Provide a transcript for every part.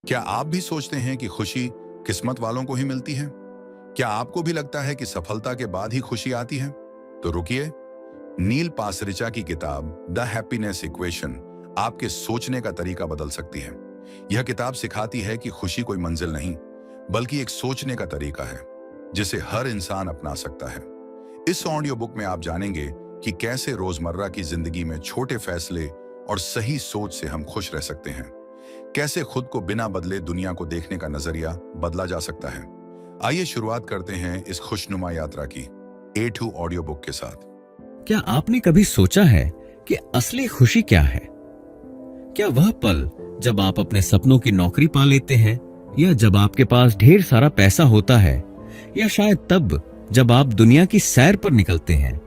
क्या आप भी सोचते हैं कि खुशी किस्मत वालों को ही मिलती है? क्या आपको भी लगता है कि सफलता के बाद ही खुशी आती है? तो रुकिए, नील पासरिचा की किताब द हैप्पीनेस इक्वेशन आपके सोचने का तरीका बदल सकती है। यह किताब सिखाती है कि खुशी कोई मंजिल नहीं, बल्कि एक सोचने का तरीका है जिसे हर इंसान अपना सकता है। इस ऑडियो बुक में आप जानेंगे कि कैसे रोजमर्रा की जिंदगी में छोटे फैसले और सही सोच से हम खुश रह सकते हैं। कैसे खुद को बिना बदले दुनिया को देखने का नजरिया बदला जा सकता है। आइए शुरुआत करते हैं इस खुशनुमा यात्रा की A2 ऑडियो बुक के साथ। क्या आपने कभी सोचा है कि असली खुशी क्या है? क्या वह पल जब आप अपने सपनों की नौकरी पा लेते हैं, या जब आपके पास ढेर सारा पैसा होता है, या शायद तब जब आप दुनिया की सैर पर निकलते हैं?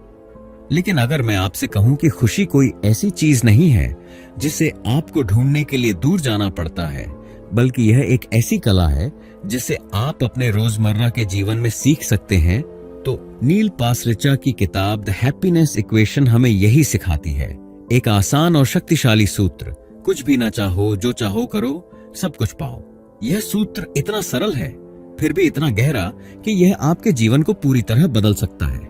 लेकिन अगर मैं आपसे कहूं कि खुशी कोई ऐसी चीज नहीं है जिसे आपको ढूंढने के लिए दूर जाना पड़ता है, बल्कि यह एक ऐसी कला है जिसे आप अपने रोजमर्रा के जीवन में सीख सकते हैं, तो नील पासरिचा की किताब द हैप्पीनेस इक्वेशन हमें यही सिखाती है। एक आसान और शक्तिशाली सूत्र, कुछ भी ना चाहो, जो चाहो करो, सब कुछ पाओ। यह सूत्र इतना सरल है, फिर भी इतना गहरा कि यह आपके जीवन को पूरी तरह बदल सकता है।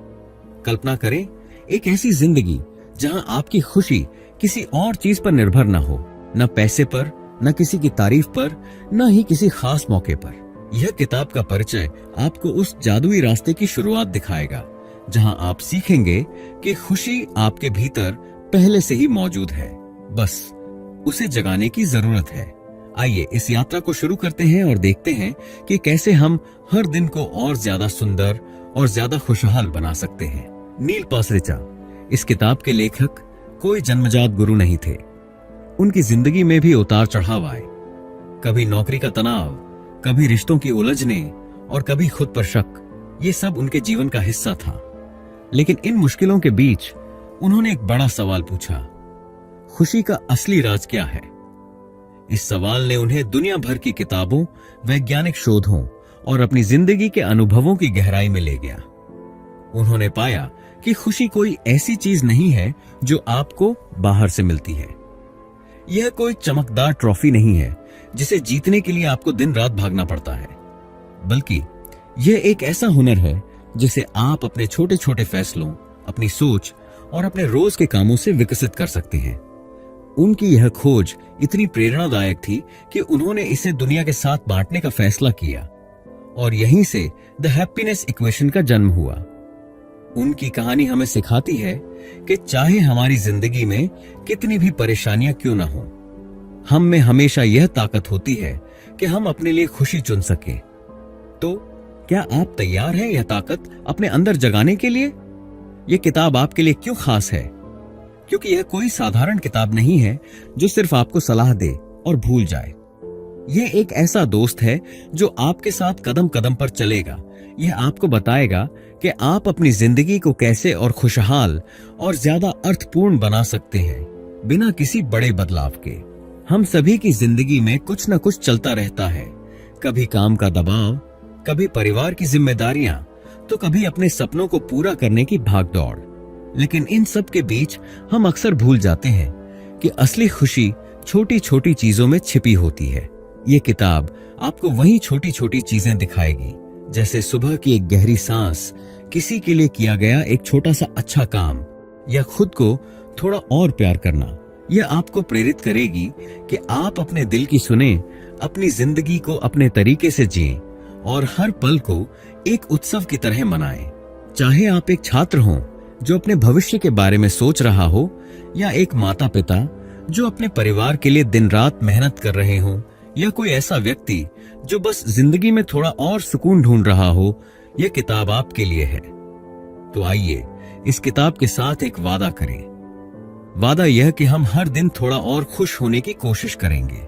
कल्पना करें एक ऐसी जिंदगी जहां आपकी खुशी किसी और चीज पर निर्भर न हो, न पैसे पर, न किसी की तारीफ पर, न ही किसी खास मौके पर। यह किताब का परिचय आपको उस जादुई रास्ते की शुरुआत दिखाएगा जहां आप सीखेंगे कि खुशी आपके भीतर पहले से ही मौजूद है, बस उसे जगाने की जरूरत है। आइए इस यात्रा को शुरू करते हैं और देखते हैं कि कैसे हम हर दिन को और ज्यादा सुंदर और ज्यादा खुशहाल बना सकते हैं। नील पासरिचा, इस किताब के लेखक कोई जन्मजात गुरु नहीं थे। उनकी जिंदगी में भी उतार चढ़ाव आए, कभी नौकरी का तनाव, कभी रिश्तों की उलझने और कभी खुद पर शक। ये सब उनके जीवन का हिस्सा था। लेकिन इन मुश्किलों के बीच उन्होंने एक बड़ा सवाल पूछा, खुशी का असली राज क्या है? इस सवाल ने उन्हें दुनिया भर की किताबों, वैज्ञानिक शोधों और अपनी जिंदगी के अनुभवों की गहराई में ले गया। उन्होंने पाया कि खुशी कोई ऐसी चीज नहीं है जो आपको बाहर से मिलती है। यह कोई चमकदार ट्रॉफी नहीं है जिसे जीतने के लिए आपको दिन रात भागना पड़ता है, बल्कि यह एक ऐसा हुनर है जिसे आप अपने छोटे छोटे फैसलों, अपनी सोच और अपने रोज के कामों से विकसित कर सकते हैं। उनकी यह खोज इतनी प्रेरणादायक थी कि उन्होंने इसे दुनिया के साथ बांटने का फैसला किया, और यहीं से द हैप्पीनेस इक्वेशन का जन्म हुआ। उनकी कहानी हमें सिखाती है कि चाहे हमारी जिंदगी में कितनी भी परेशानियां क्यों ना हो, हम में हमेशा यह ताकत होती है कि हम अपने लिए खुशी चुन सकें। तो क्या आप तैयार हैं यह ताकत अपने अंदर जगाने के लिए? यह किताब आपके लिए क्यों खास है? क्योंकि यह कोई साधारण किताब नहीं है जो सिर्फ आपको सलाह दे और भूल जाए। यह एक ऐसा दोस्त है जो आपके साथ कदम कदम पर चलेगा। यह आपको बताएगा कि आप अपनी जिंदगी को कैसे और खुशहाल और ज्यादा अर्थपूर्ण बना सकते हैं, बिना किसी बड़े बदलाव के। हम सभी की जिंदगी में कुछ न कुछ चलता रहता है, कभी काम का दबाव, कभी परिवार की जिम्मेदारियां, तो कभी अपने सपनों को पूरा करने की भागदौड़। लेकिन इन सब के बीच हम अक्सर भूल जाते हैं कि असली खुशी छोटी छोटी चीजों में छिपी होती है। ये किताब आपको वही छोटी छोटी चीजें दिखाएगी, जैसे सुबह की एक गहरी सांस, किसी के लिए किया गया एक छोटा सा अच्छा काम, या खुद को थोड़ा और प्यार करना। यह आपको प्रेरित करेगी कि आप अपने दिल की सुने, अपनी जिंदगी को अपने तरीके से जिएं और हर पल को एक उत्सव की तरह मनाएं। चाहे आप एक छात्र हों जो अपने भविष्य के बारे में सोच रहा हो, या एक माता पिता जो अपने परिवार के लिए दिन रात मेहनत कर रहे हों, या कोई ऐसा व्यक्ति जो बस जिंदगी में थोड़ा और सुकून ढूंढ रहा हो, यह किताब आपके लिए है। तो आइए इस किताब के साथ एक वादा करें। वादा यह कि हम हर दिन थोड़ा और खुश होने की कोशिश करेंगे।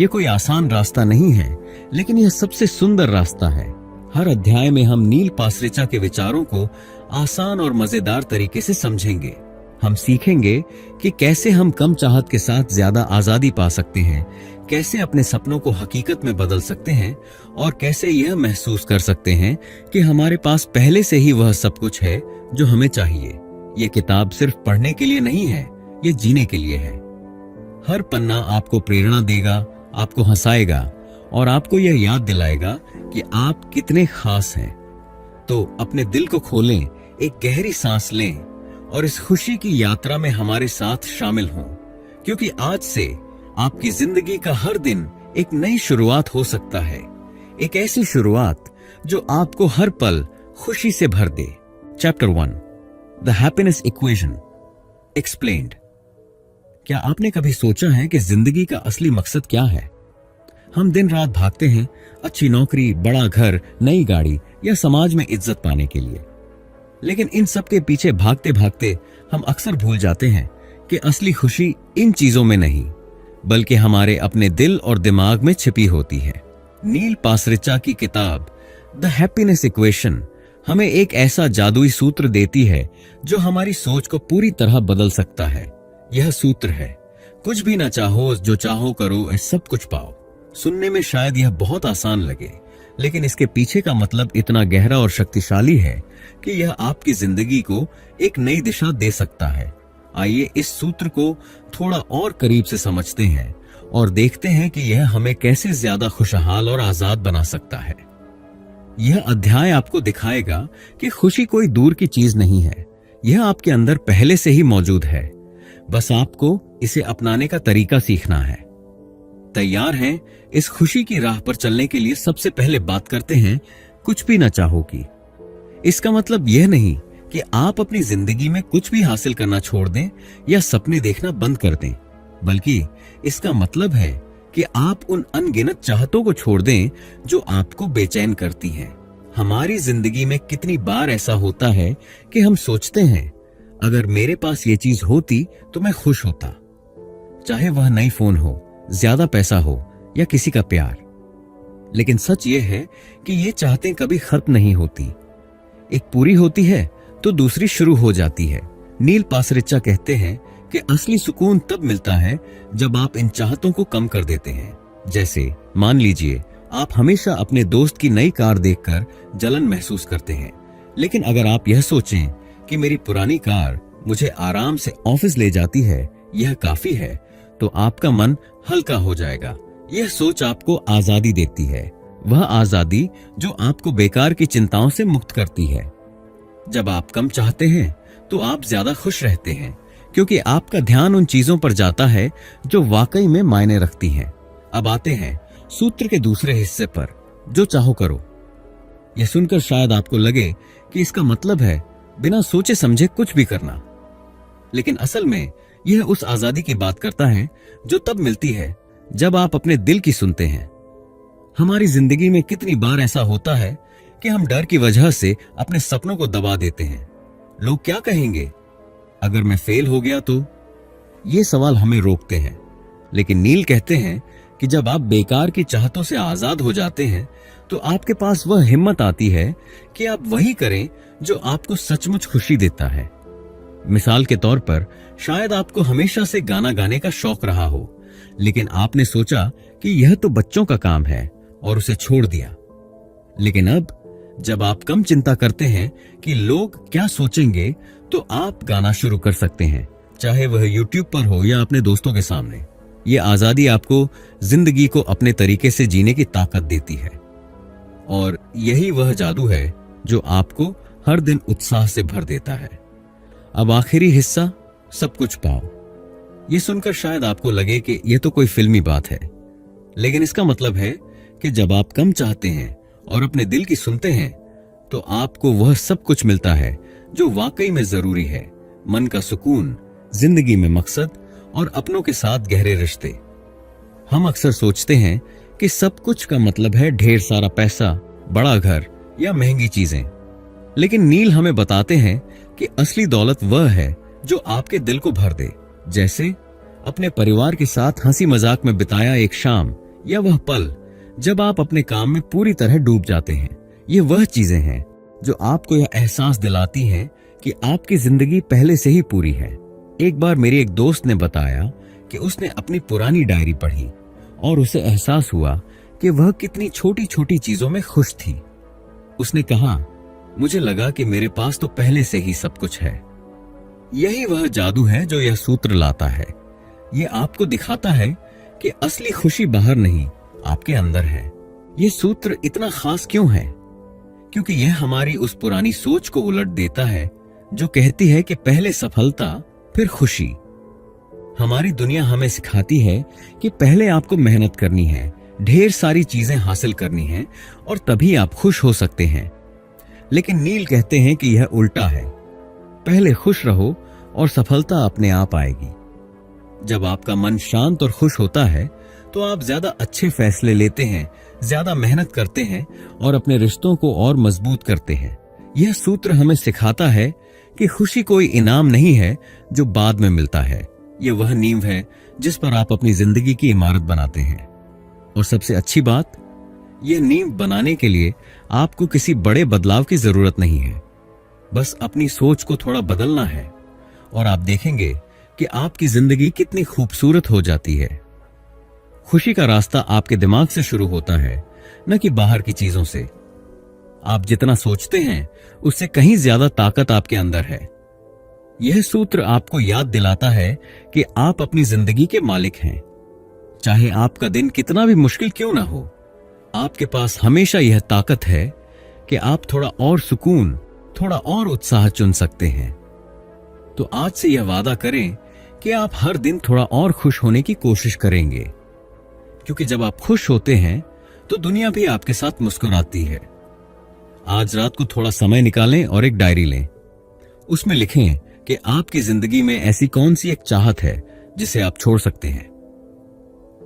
यह कोई आसान रास्ता नहीं है, लेकिन यह सबसे सुंदर रास्ता है। हर अध्याय में हम नील पासरिचा के विचारों को आसान और मजेदार तरीके से समझेंगे। हम सीखेंगे कि कैसे हम कम चाहत के साथ ज्यादा आजादी पा सकते हैं, कैसे अपने सपनों को हकीकत में बदल सकते हैं, और कैसे यह महसूस कर सकते हैं कि हमारे पास पहले से ही वह सब कुछ है जो हमें चाहिए। ये किताब सिर्फ पढ़ने के लिए नहीं है, ये जीने के लिए है। हर पन्ना आपको प्रेरणा देगा, आपको हंसाएगा और आपको यह याद दिलाएगा कि आप कितने खास हैं। तो अपने दिल को खोलें, एक गहरी सांस लें और इस खुशी की यात्रा में हमारे साथ शामिल हों, क्योंकि आज से आपकी जिंदगी का हर दिन एक नई शुरुआत हो सकता है। एक ऐसी शुरुआत जो आपको हर पल खुशी से भर दे। Chapter 1, the happiness equation explained. क्या आपने कभी सोचा है कि जिंदगी का असली मकसद क्या है? हम दिन रात भागते हैं अच्छी नौकरी, बड़ा घर, नई गाड़ी या समाज में इज्जत पाने के लिए। लेकिन इन सब के पीछे भागते भागते हम अक्सर भूल जाते हैं कि असली खुशी इन चीजों में नहीं, बल्कि हमारे अपने दिल और दिमाग में छिपी होती है। नील पासरिचा की किताब द हैप्पीनेस इक्वेशन हमें एक ऐसा जादुई सूत्र देती है जो हमारी सोच को पूरी तरह बदल सकता है। यह सूत्र है, कुछ भी ना चाहो, जो चाहो करो, सब कुछ पाओ। सुनने में शायद यह बहुत आसान लगे, लेकिन इसके पीछे का मतलब इतना गहरा और शक्तिशाली है कि यह आपकी जिंदगी को एक नई दिशा दे सकता है। आइए इस सूत्र को थोड़ा और करीब से समझते हैं और देखते हैं कि यह हमें कैसे ज्यादा खुशहाल और आजाद बना सकता है। यह अध्याय आपको दिखाएगा कि खुशी कोई दूर की चीज नहीं है, यह आपके अंदर पहले से ही मौजूद है, बस आपको इसे अपनाने का तरीका सीखना है। तैयार हैं इस खुशी की राह पर चलने के लिए? सबसे पहले बात करते हैं कुछ भी ना चाहो की। इसका मतलब यह नहीं कि आप अपनी जिंदगी में कुछ भी हासिल करना छोड़ दें या सपने देखना बंद कर दें, बल्कि इसका मतलब है कि आप उन अनगिनत चाहतों को छोड़ दें जो आपको बेचैन करती हैं। हमारी जिंदगी में कितनी बार ऐसा होता है कि हम सोचते हैं, अगर मेरे पास ये चीज होती तो मैं खुश होता, चाहे वह नई फोन हो, ज्यादा पैसा हो या किसी का प्यार। लेकिन सच ये है कि ये चाहतें कभी खत्म नहीं होती। एक पूरी होती है तो दूसरी शुरू हो जाती है। नील पासरिचा कहते हैं कि असली सुकून तब मिलता है जब आप इन चाहतों को कम कर देते हैं। जैसे मान लीजिए आप हमेशा अपने दोस्त की नई कार देखकर जलन महसूस करते हैं, लेकिन अगर आप यह सोचें कि मेरी पुरानी कार मुझे आराम से ऑफिस ले जाती है, यह काफी है, तो आपका मन हल्का हो जाएगा। यह सोच आपको आजादी देती है, वह आजादी जो आपको बेकार की चिंताओं से मुक्त करती है। जब आप कम चाहते हैं तो आप ज्यादा खुश रहते हैं, क्योंकि आपका ध्यान उन चीजों पर जाता है जो वाकई में मायने रखती हैं। अब आते हैं सूत्र के दूसरे हिस्से पर, जो चाहो करो। यह सुनकर शायद आपको लगे कि इसका मतलब है बिना सोचे समझे कुछ भी करना, लेकिन असल में यह उस आजादी की बात करता है जो तब मिलती है जब आप अपने दिल की सुनते हैं। हमारी जिंदगी में कितनी बार ऐसा होता है कि हम डर की वजह से अपने सपनों को दबा देते हैं। लोग क्या कहेंगे, अगर मैं फेल हो गया तो? ये सवाल हमें रोकते हैं। लेकिन नील कहते हैं कि जब आप बेकार की चाहतों से आजाद हो जाते हैं तो आपके पास वह हिम्मत आती है कि आप वही करें जो आपको सचमुच खुशी देता है। मिसाल के तौर पर, शायद आपको हमेशा से गाना गाने का शौक रहा हो, लेकिन आपने सोचा कि यह तो बच्चों का काम है और उसे छोड़ दिया। लेकिन अब जब आप कम चिंता करते हैं कि लोग क्या सोचेंगे, तो आप गाना शुरू कर सकते हैं, चाहे वह YouTube पर हो या अपने दोस्तों के सामने। ये आजादी आपको जिंदगी को अपने तरीके से जीने की ताकत देती है, और यही वह जादू है जो आपको हर दिन उत्साह से भर देता है। अब आखिरी हिस्सा, सब कुछ पाओ। ये सुनकर शायद आपको लगे कि यह तो कोई फिल्मी बात है, लेकिन इसका मतलब है कि जब आप कम चाहते हैं और अपने दिल की सुनते हैं तो आपको वह सब कुछ मिलता है जो वाकई में जरूरी है। मन का सुकून, जिंदगी में मकसद और अपनों के साथ गहरे रिश्ते। हम अक्सर सोचते हैं कि सब कुछ का मतलब है ढेर सारा पैसा, बड़ा घर या महंगी चीजें, लेकिन नील हमें बताते हैं कि असली दौलत वह है जो आपके दिल को भर दे। जैसे अपने परिवार के साथ हंसी मजाक में बिताया एक शाम, या वह पल जब आप अपने काम में पूरी तरह डूब जाते हैं। ये वह चीजें हैं जो आपको यह एहसास दिलाती हैं कि आपकी जिंदगी पहले से ही पूरी है। एक बार मेरे एक दोस्त ने बताया कि उसने अपनी पुरानी डायरी पढ़ी और उसे एहसास हुआ कि वह कितनी छोटी छोटी चीजों में खुश थी। उसने कहा, मुझे लगा कि मेरे पास तो पहले से ही सब कुछ है। यही वह जादू है जो यह सूत्र लाता है। यह आपको दिखाता है कि असली खुशी बाहर नहीं, आपके अंदर है। यह सूत्र इतना खास क्यों है? क्योंकि यह हमारी उस पुरानी सोच को उलट देता है जो कहती है कि पहले सफलता फिर खुशी। हमारी दुनिया हमें सिखाती है कि पहले आपको मेहनत करनी है, ढेर सारी चीजें हासिल करनी है और तभी आप खुश हो सकते हैं। लेकिन नील कहते हैं कि यह उल्टा है, पहले खुश रहो और सफलता अपने आप आएगी। जब आपका मन शांत और खुश होता है तो आप ज्यादा अच्छे फैसले लेते हैं, ज्यादा मेहनत करते हैं और अपने रिश्तों को और मजबूत करते हैं। यह सूत्र हमें सिखाता है कि खुशी कोई इनाम नहीं है जो बाद में मिलता है। यह वह नींव है जिस पर आप अपनी जिंदगी की इमारत बनाते हैं। और सबसे अच्छी बात, यह नींव बनाने के लिए आपको किसी बड़े बदलाव की जरूरत नहीं है। बस अपनी सोच को थोड़ा बदलना है और आप देखेंगे कि आपकी जिंदगी कितनी खूबसूरत हो जाती है। खुशी का रास्ता आपके दिमाग से शुरू होता है, न कि बाहर की चीजों से। आप जितना सोचते हैं उससे कहीं ज्यादा ताकत आपके अंदर है। यह सूत्र आपको याद दिलाता है कि आप अपनी जिंदगी के मालिक हैं। चाहे आपका दिन कितना भी मुश्किल क्यों ना हो, आपके पास हमेशा यह ताकत है कि आप थोड़ा और सुकून, थोड़ा और उत्साह चुन सकते हैं। तो आज से यह वादा करें कि आप हर दिन थोड़ा और खुश होने की कोशिश करेंगे, क्योंकि जब आप खुश होते हैं तो दुनिया भी आपके साथ मुस्कुराती है। आज रात को थोड़ा समय निकालें और एक डायरी लें। उसमें लिखें कि आपकी जिंदगी में ऐसी कौन सी एक चाहत है जिसे आप छोड़ सकते हैं।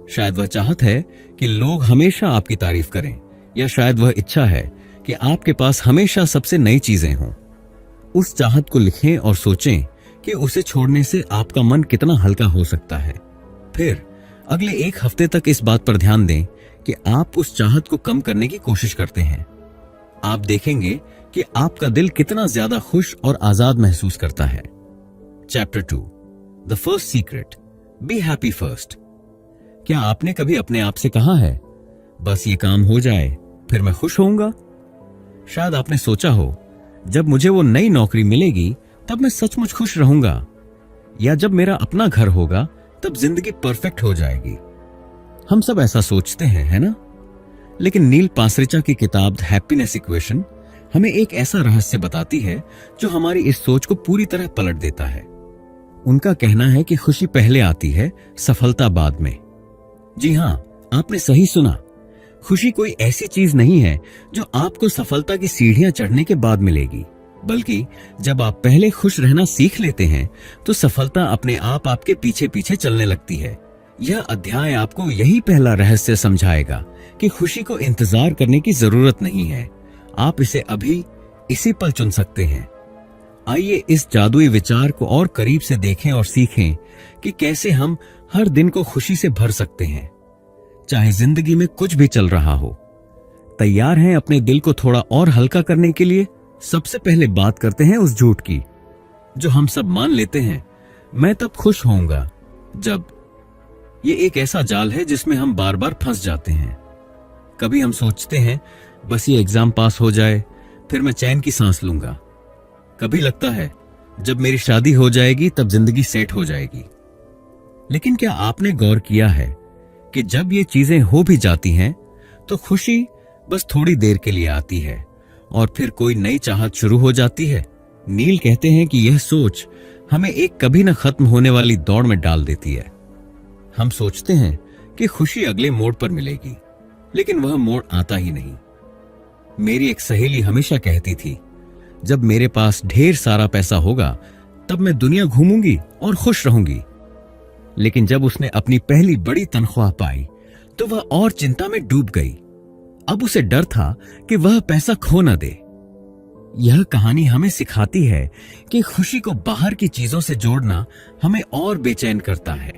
शायद वह चाहत है कि लोग हमेशा आपकी तारीफ करें, या शायद वह इच्छा है कि आपके पास हमेशा सबसे नई चीजें हों। उस चाहत को लिखें और सोचें कि उसे छोड़ने से आपका मन कितना हल्का हो सकता है। फिर अगले एक हफ्ते तक इस बात पर ध्यान दें कि आप उस चाहत को कम करने की कोशिश करते हैं। आप देखेंगे कि आपका दिल कितना ज्यादा खुश और आजाद महसूस करता है। Chapter 2, the first secret, be happy first. क्या आपने कभी अपने आप से कहा है, बस ये काम हो जाए फिर मैं खुश होऊंगा? शायद आपने सोचा हो, जब मुझे वो नई नौकरी मिलेगी तब मैं सचमुच खुश रहूंगा, या जब मेरा अपना घर होगा तब जिंदगी परफेक्ट हो जाएगी। हम सब ऐसा सोचते हैं, है ना? लेकिन नील पासरिचा की किताब द हैप्पीनेस इक्वेशन हमें एक ऐसा रहस्य बताती है जो हमारी इस सोच को पूरी तरह पलट देता है। उनका कहना है कि खुशी पहले आती है, सफलता बाद में। जी हां, आपने सही सुना। खुशी कोई ऐसी चीज नहीं है जो आपको सफलता की सीढ़ियां चढ़ने के बाद मिलेगी, बल्कि जब आप पहले खुश रहना सीख लेते हैं तो सफलता अपने आप आपके पीछे पीछे चलने लगती है। यह अध्याय आपको यही पहला रहस्य समझाएगा कि खुशी को इंतजार करने की जरूरत नहीं है, आप इसे अभी इसी पल चुन सकते हैं। आइए इस जादुई विचार को और करीब से देखें और सीखें कि कैसे हम हर दिन को खुशी से भर सकते हैं, चाहे जिंदगी में कुछ भी चल रहा हो। तैयार हैं अपने दिल को थोड़ा और हल्का करने के लिए? सबसे पहले बात करते हैं उस झूठ की जो हम सब मान लेते हैं, मैं तब खुश होऊंगा जब। ये एक ऐसा जाल है जिसमें हम बार बार फंस जाते हैं। कभी हम सोचते हैं बस ये एग्जाम पास हो जाए फिर मैं चैन की सांस लूंगा। कभी लगता है जब मेरी शादी हो जाएगी तब जिंदगी सेट हो जाएगी। लेकिन क्या आपने गौर किया है कि जब ये चीजें हो भी जाती हैं तो खुशी बस थोड़ी देर के लिए आती है और फिर कोई नई चाहत शुरू हो जाती है। नील कहते हैं कि यह सोच हमें एक कभी न खत्म होने वाली दौड़ में डाल देती है। हम सोचते हैं कि खुशी अगले मोड़ पर मिलेगी, लेकिन वह मोड़ आता ही नहीं। मेरी एक सहेली हमेशा कहती थी, जब मेरे पास ढेर सारा पैसा होगा तब मैं दुनिया घूमूंगी और खुश रहूंगी। लेकिन जब उसने अपनी पहली बड़ी तनख्वाह पाई तो वह और चिंता में डूब गई। अब उसे डर था कि वह पैसा खो न दे। यह कहानी हमें सिखाती है कि खुशी को बाहर की चीजों से जोड़ना हमें और बेचैन करता है।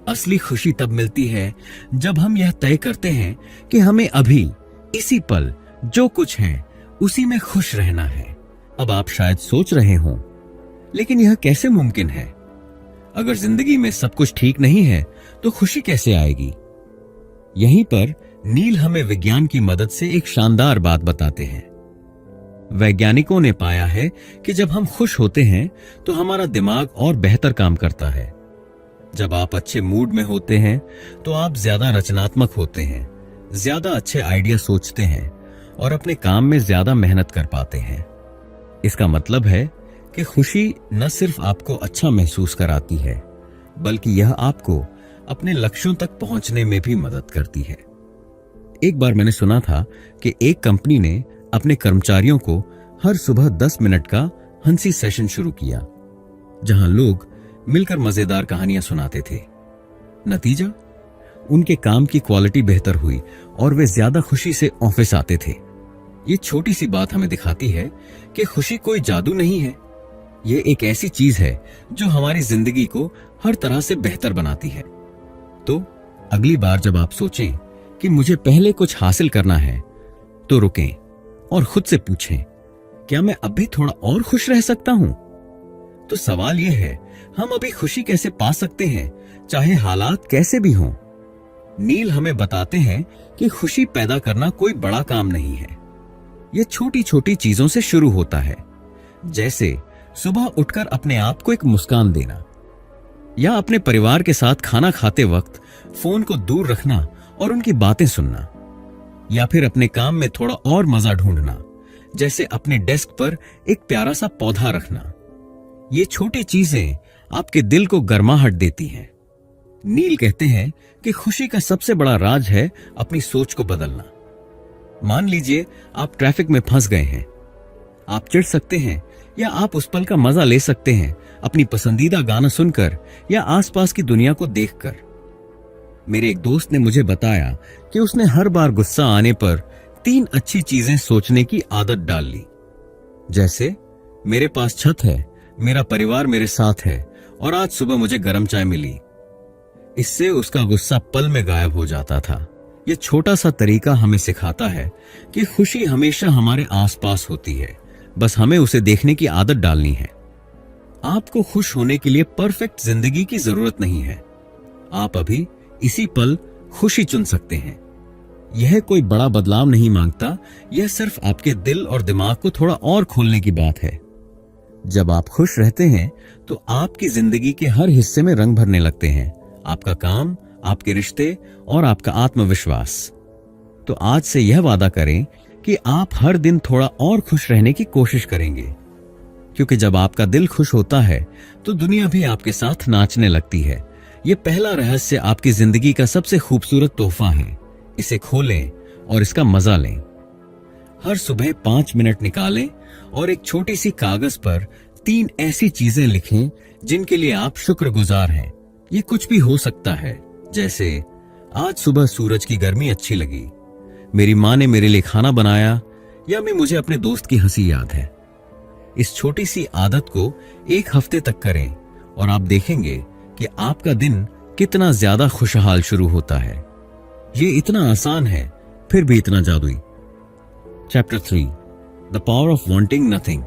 असली खुशी तब मिलती है जब हम यह तय करते हैं कि हमें अभी इसी पल जो कुछ है उसी में खुश रहना है। अब आप शायद सोच रहे हों, लेकिन यह कैसे मुमकिन है? अगर जिंदगी में सब कुछ ठीक नहीं है तो खुशी कैसे आएगी? यहीं पर नील हमें विज्ञान की मदद से एक शानदार बात बताते हैं। वैज्ञानिकों ने पाया है कि जब हम खुश होते हैं तो हमारा दिमाग और बेहतर काम करता है। जब आप अच्छे मूड में होते हैं तो आप ज्यादा रचनात्मक होते हैं, ज्यादा अच्छे आइडिया सोचते हैं और अपने काम में ज्यादा मेहनत कर पाते हैं। इसका मतलब है कि खुशी न सिर्फ आपको अच्छा महसूस कराती है, बल्कि यह आपको अपने लक्ष्यों तक पहुंचने में भी मदद करती है। एक बार मैंने सुना था कि एक कंपनी ने अपने कर्मचारियों को हर सुबह 10 मिनट का हंसी सेशन शुरू किया, जहां लोग मिलकर मजेदार कहानियां सुनाते थे। नतीजा, उनके काम की क्वालिटी बेहतर हुई और वे ज्यादा खुशी से ऑफिस आते थे। ये छोटी सी बात हमें दिखाती है कि खुशी कोई जादू नहीं है, ये एक ऐसी चीज है जो हमारी जिंदगी को हर तरह से बेहतर बनाती है। तो अगली बार जब आप सोचें कि मुझे पहले कुछ हासिल करना है, तो रुकें और खुद से पूछें, क्या मैं अब भी थोड़ा और खुश रह सकता हूं? तो सवाल यह है, हम अभी खुशी कैसे पा सकते हैं, चाहे हालात कैसे भी हों? नील हमें बताते हैं कि खुशी पैदा करना कोई बड़ा काम नहीं है। यह छोटी छोटी चीजों से शुरू होता है, जैसे सुबह उठकर अपने आप को एक मुस्कान देना, या अपने परिवार के साथ खाना खाते वक्त फोन को दूर रखना और उनकी बातें सुनना, या फिर अपने काम में थोड़ा और मजा ढूंढना, जैसे अपने डेस्क पर एक प्यारा सा पौधा रखना। ये छोटी चीजें आपके दिल को गर्माहट देती हैं। नील कहते हैं कि खुशी का सबसे बड़ा राज है अपनी सोच को बदलना। मान लीजिए आप ट्रैफिक में फंस गए हैं। आप चिढ़ सकते हैं या आप उस पल का मजा ले सकते हैं अपनी पसंदीदा गाना सुनकर या आसपास की दुनिया को देखकर। मेरे एक दोस्त ने मुझे बताया कि उसने हर बार गुस्सा आने पर 3 अच्छी चीजें सोचने की आदत डाल ली, जैसे मेरे पास छत है, मेरा परिवार मेरे साथ है और आज सुबह मुझे गर्म चाय मिली। इससे उसका गुस्सा पल में गायब हो जाता था। यह छोटा सा तरीका हमें सिखाता है कि खुशी हमेशा हमारे आसपास होती है, बस हमें उसे देखने की आदत डालनी है। आपको खुश होने के लिए परफेक्ट जिंदगी की जरूरत नहीं है। आप अभी इसी पल खुशी चुन सकते हैं। यह कोई बड़ा बदलाव नहीं मांगता, यह सिर्फ आपके दिल और दिमाग को थोड़ा और खोलने की बात है। जब आप खुश रहते हैं तो आपकी जिंदगी के हर हिस्से में रंग भरने लगते हैं, आपका काम, आपके रिश्ते और आपका आत्मविश्वास। तो आज से यह वादा करें कि आप हर दिन थोड़ा और खुश रहने की कोशिश करेंगे, क्योंकि जब आपका दिल खुश होता है तो दुनिया भी आपके साथ नाचने लगती है। यह पहला रहस्य आपकी जिंदगी का सबसे खूबसूरत तोहफा है। इसे खोलें और इसका मजा लें। हर सुबह 5 मिनट निकालें और एक छोटी सी कागज पर 3 ऐसी चीजें लिखें जिनके लिए आप शुक्रगुजार हैं। ये कुछ भी हो सकता है, जैसे आज सुबह सूरज की गर्मी अच्छी लगी, मेरी माँ ने मेरे लिए खाना बनाया, या मुझे अपने दोस्त की हंसी याद है। इस छोटी सी आदत को 1 हफ्ते तक करें और आप देखेंगे कि आपका दिन कितना ज्यादा खुशहाल शुरू होता है। ये इतना आसान है, फिर भी इतना जादुई। Chapter 3, the power of wanting nothing.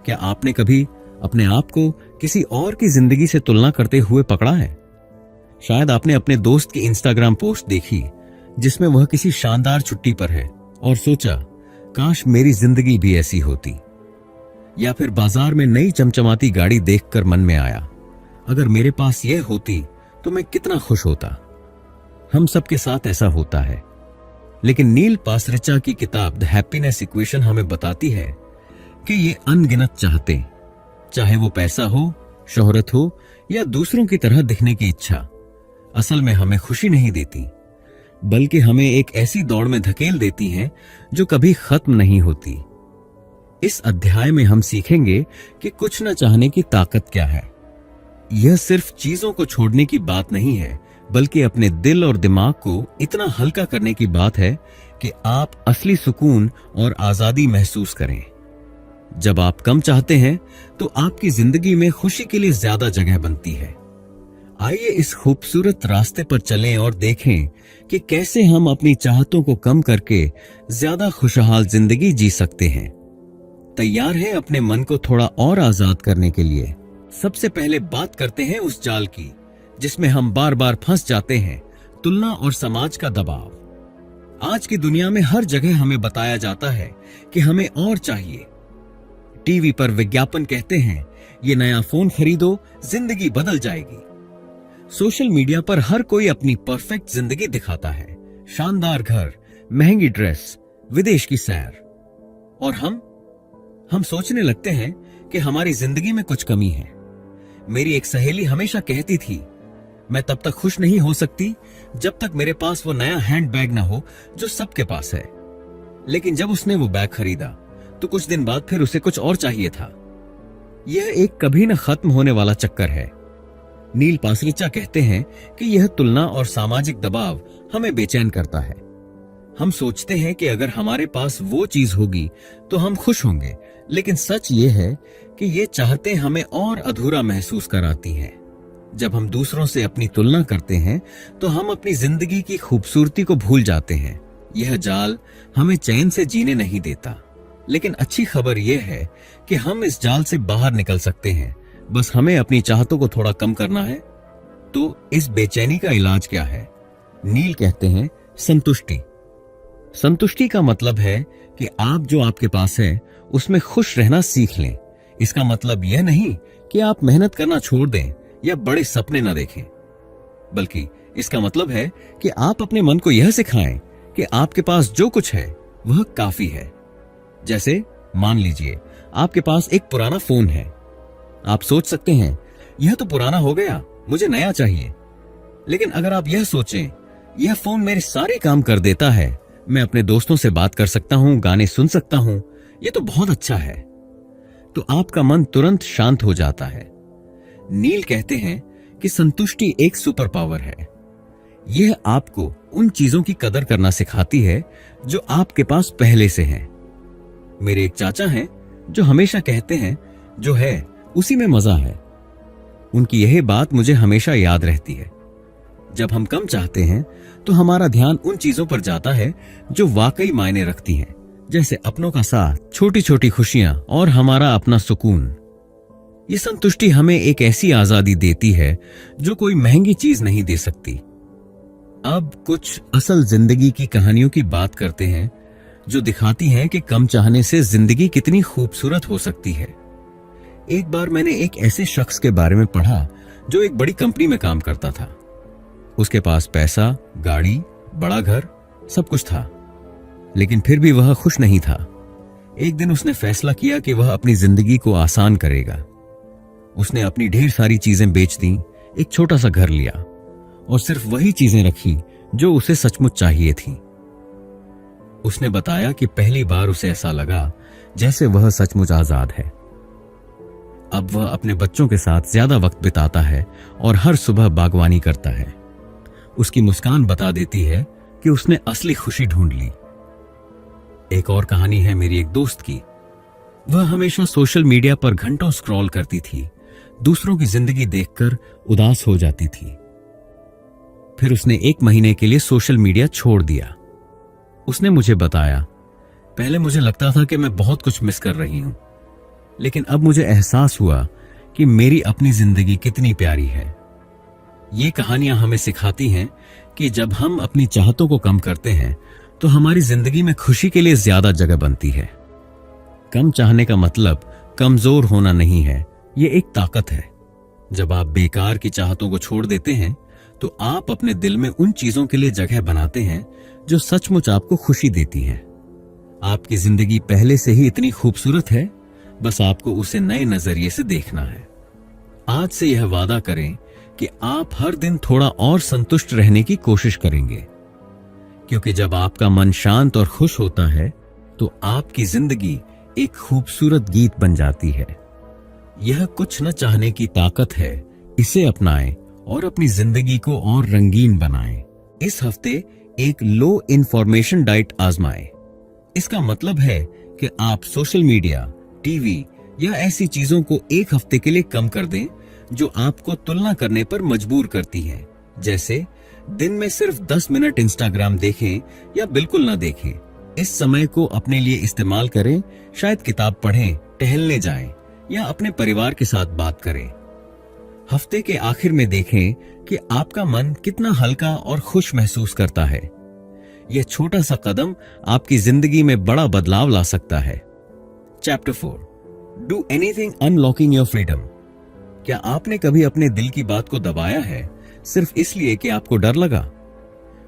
क्या आपने कभी अपने आप को किसी और की जिंदगी से तुलना करते हुए पकड़ा है? शायद आपने अपने दोस्त की इंस्टाग्राम पोस्ट देखी जिसमें वह किसी शानदार छुट्टी पर है और सोचा, काश मेरी जिंदगी भी ऐसी होती। या फिर बाजार में नई चमचमाती गाड़ी देखकर मन में आया, अगर मेरे पास यह होती तो मैं कितना खुश होता। हम सबके साथ ऐसा होता है, लेकिन नील पासरिचा की किताब द हैप्पीनेस इक्वेशन हमें बताती है कि ये अनगिनत चाहते, चाहे वो पैसा हो, शोहरत हो या दूसरों की तरह दिखने की इच्छा, असल में हमें खुशी नहीं देती, बल्कि हमें एक ऐसी दौड़ में धकेल देती हैं जो कभी खत्म नहीं होती। इस अध्याय में हम सीखेंगे कि कुछ न चाहने की ताकत क्या है। यह सिर्फ चीजों को छोड़ने की बात नहीं है, बल्कि अपने दिल और दिमाग को इतना हल्का करने की बात है कि आप असली सुकून और आजादी महसूस करें। जब आप कम चाहते हैं तो आपकी जिंदगी में खुशी के लिए ज्यादा जगह बनती है। आइए इस खूबसूरत रास्ते पर चलें और देखें कि कैसे हम अपनी चाहतों को कम करके ज्यादा खुशहाल जिंदगी जी सकते हैं। तैयार हैं अपने मन को थोड़ा और आजाद करने के लिए? सबसे पहले बात करते हैं उस जाल की जिसमें हम बार बार फंस जाते हैं, तुलना और समाज का दबाव। आज की दुनिया में हर जगह हमें बताया जाता है कि हमें और चाहिए। टीवी पर विज्ञापन कहते हैं, ये नया फोन खरीदो, जिंदगी बदल जाएगी। सोशल मीडिया पर हर कोई अपनी परफेक्ट जिंदगी दिखाता है, शानदार घर, महंगी ड्रेस, विदेश की सैर, और हम सोचने लगते हैं कि हमारी जिंदगी में कुछ कमी है। मेरी एक सहेली हमेशा कहती थी, मैं तब तक खुश नहीं हो सकती जब तक मेरे पास वो नया हैंड बैग ना हो जो सबके पास है। लेकिन जब उसने वो बैग खरीदा तो कुछ दिन बाद फिर उसे कुछ और चाहिए था। यह एक कभी न खत्म होने वाला चक्कर है। नील पासरिचा कहते हैं कि यह तुलना और सामाजिक दबाव हमें बेचैन करता है। हम सोचते हैं कि अगर हमारे पास वो चीज होगी तो हम खुश होंगे, लेकिन सच ये है कि ये चाहते हमें और अधूरा महसूस कराती हैं। जब हम दूसरों से अपनी तुलना करते हैं तो हम अपनी जिंदगी की खूबसूरती को भूल जाते हैं। यह जाल हमें चैन से जीने नहीं देता। लेकिन अच्छी खबर यह है कि हम इस जाल से बाहर निकल सकते हैं, बस हमें अपनी चाहतों को थोड़ा कम करना है। तो इस बेचैनी का इलाज क्या है? नील कहते हैं, संतुष्टि। संतुष्टि का मतलब है कि आप जो आपके पास है उसमें खुश रहना सीख लें। इसका मतलब यह नहीं कि आप मेहनत करना छोड़ दें या बड़े सपने न देखें, बल्कि इसका मतलब है कि आप अपने मन को यह सिखाएं कि आपके पास जो कुछ है वह काफी है। जैसे मान लीजिए आपके पास एक पुराना फोन है। आप सोच सकते हैं, यह तो पुराना हो गया, मुझे नया चाहिए। लेकिन अगर आप यह सोचें, यह फोन मेरे सारे काम कर देता है, मैं अपने दोस्तों से बात कर सकता हूं, गाने सुन सकता हूं, यह तो बहुत अच्छा है, तो आपका मन तुरंत शांत हो जाता है। नील कहते हैं कि संतुष्टि एक सुपर पावर है। यह आपको उन चीजों की कदर करना सिखाती है जो आपके पास पहले से हैं। मेरे एक चाचा हैं जो हमेशा कहते हैं, जो है उसी में मजा है। उनकी यह बात मुझे हमेशा याद रहती है। जब हम कम चाहते हैं तो हमारा ध्यान उन चीजों पर जाता है जो वाकई मायने रखती हैं, जैसे अपनों का साथ, छोटी छोटी खुशियां और हमारा अपना सुकून। ये संतुष्टि हमें एक ऐसी आजादी देती है जो कोई महंगी चीज नहीं दे सकती। अब कुछ असल जिंदगी की कहानियों की बात करते हैं जो दिखाती हैं कि कम चाहने से जिंदगी कितनी खूबसूरत हो सकती है। एक बार मैंने एक ऐसे शख्स के बारे में पढ़ा जो एक बड़ी कंपनी में काम करता था। उसके पास पैसा, गाड़ी, बड़ा घर, सब कुछ था, लेकिन फिर भी वह खुश नहीं था। एक दिन उसने फैसला किया कि वह अपनी जिंदगी को आसान करेगा। उसने अपनी ढेर सारी चीजें बेच दी, एक छोटा सा घर लिया और सिर्फ वही चीजें रखी जो उसे सचमुच चाहिए थी। उसने बताया कि पहली बार उसे ऐसा लगा जैसे वह सचमुच आजाद है। अब वह अपने बच्चों के साथ ज्यादा वक्त बिताता है और हर सुबह बागवानी करता है। उसकी मुस्कान बता देती है कि उसने असली खुशी ढूंढ ली। एक और कहानी है मेरी एक दोस्त की। वह हमेशा सोशल मीडिया पर घंटों स्क्रॉल करती थी, दूसरों की जिंदगी देखकर उदास हो जाती थी। फिर उसने 1 महीने के लिए सोशल मीडिया छोड़ दिया। उसने मुझे बताया, पहले मुझे लगता था कि मैं बहुत कुछ मिस कर रही हूं, लेकिन अब मुझे एहसास हुआ कि मेरी अपनी जिंदगी कितनी प्यारी है। ये कहानियां हमें सिखाती हैं कि जब हम अपनी चाहतों को कम करते हैं तो हमारी जिंदगी में खुशी के लिए ज्यादा जगह बनती है। कम चाहने का मतलब कमजोर होना नहीं है, ये एक ताकत है। जब आप बेकार की चाहतों को छोड़ देते हैं तो आप अपने दिल में उन चीजों के लिए जगह बनाते हैं जो सचमुच आपको खुशी देती हैं। आपकी जिंदगी पहले से ही इतनी खूबसूरत है, बस आपको उसे नए नजरिए से देखना है। आज से यह वादा करें कि आप हर दिन थोड़ा और संतुष्ट रहने की कोशिश करेंगे, क्योंकि जब आपका मन शांत और खुश होता है तो आपकी जिंदगी एक खूबसूरत गीत बन जाती है। यह कुछ न चाहने की ताकत है, इसे अपनाएं और अपनी जिंदगी को और रंगीन बनाएं। इस हफ्ते एक लो इंफॉर्मेशन डाइट आजमाएं। इसका मतलब है कि आप सोशल मीडिया, टीवी या ऐसी चीजों को 1 हफ्ते के लिए कम कर दें जो आपको तुलना करने पर मजबूर करती हैं। जैसे दिन में सिर्फ 10 मिनट इंस्टाग्राम देखें या बिल्कुल ना देखें। इस समय को अपने लिए इस्तेमाल करें, शायद किताब पढ़ें, टहलने जाएं या अपने परिवार के साथ बात करें। हफ्ते के आखिर में देखें कि आपका मन कितना हल्का और खुश महसूस करता है। यह छोटा सा कदम आपकी जिंदगी में बड़ा बदलाव ला सकता है। Chapter 4, do anything unlocking your freedom. क्या आपने कभी अपने दिल की बात को दबाया है सिर्फ इसलिए कि आपको डर लगा।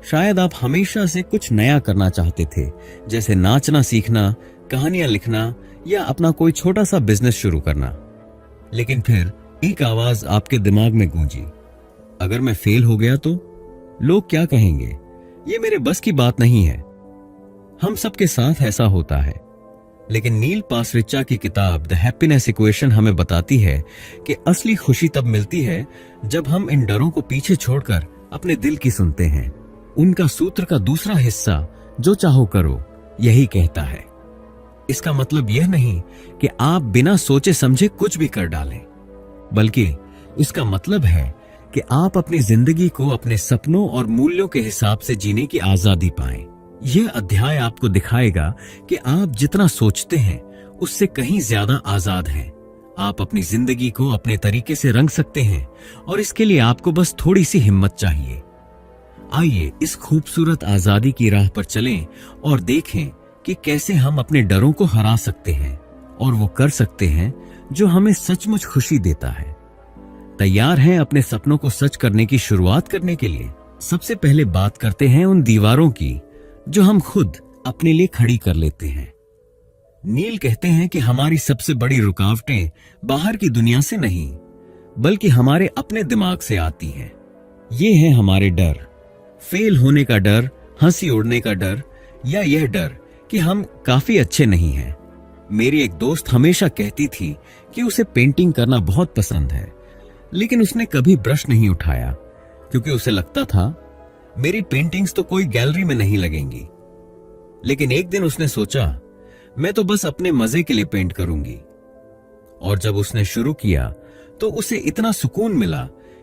शायद आप हमेशा से कुछ नया करना चाहते थे, जैसे नाचना सीखना, कहानियां लिखना या अपना कोई छोटा सा बिजनेस शुरू करना। लेकिन फिर एक आवाज आपके दिमाग में गूंजी, अगर मैं फेल हो गया तो लोग क्या कहेंगे, ये मेरे बस की बात नहीं है। हम सबके साथ ऐसा होता है, लेकिन नील पासरिचा की किताब द हैप्पीनेस इक्वेशन हमें बताती है कि असली खुशी तब मिलती है जब हम इन डरों को पीछे छोड़कर अपने दिल की सुनते हैं। उनका सूत्र का दूसरा हिस्सा, जो चाहो करो, यही कहता है। इसका मतलब यह नहीं कि आप बिना सोचे समझे कुछ भी कर डालें, बल्कि इसका मतलब है कि आप अपनी जिंदगी को अपने सपनों और मूल्यों के हिसाब से जीने की आजादी पाएं। यह अध्याय आपको दिखाएगा कि आप जितना सोचते हैं उससे कहीं ज्यादा आजाद हैं। आप अपनी जिंदगी को अपने तरीके से रंग सकते हैं और इसके लिए आपको बस थोड़ी सी हिम्मत चाहिए। आइए इस खूबसूरत आजादी की राह पर चलें और देखें कि कैसे हम अपने डरों को हरा सकते हैं और वो कर सकते हैं जो हमें सचमुच खुशी देता है। तैयार हैं अपने सपनों को सच करने की शुरुआत करने के लिए? सबसे पहले बात करते हैं उन दीवारों की जो हम खुद अपने लिए खड़ी कर लेते हैं। नील कहते हैं कि हमारी सबसे बड़ी रुकावटें बाहर की दुनिया से नहीं, बल्कि हमारे अपने दिमाग से आती हैं। ये है हमारे डर, फेल होने का डर, हंसी उड़ने का डर, या यह डर कि हम काफी अच्छे नहीं हैं। मेरी एक दोस्त हमेशा कहती थी कि उसे पेंटिंग करना बहुत पसंद है, लेकिन उसने कभी ब्रश नहीं उठाया क्योंकि उसे लगता था मेरी पेंटिंग्स तो कोई गैलरी में नहीं लगेंगी। लेकिन एक दिन उसने सोचा, मैं तो बस अपने मजे के लिए पेंट करूंगी। और जब उसने शुरू किया तो उसे इतना सुकून मिला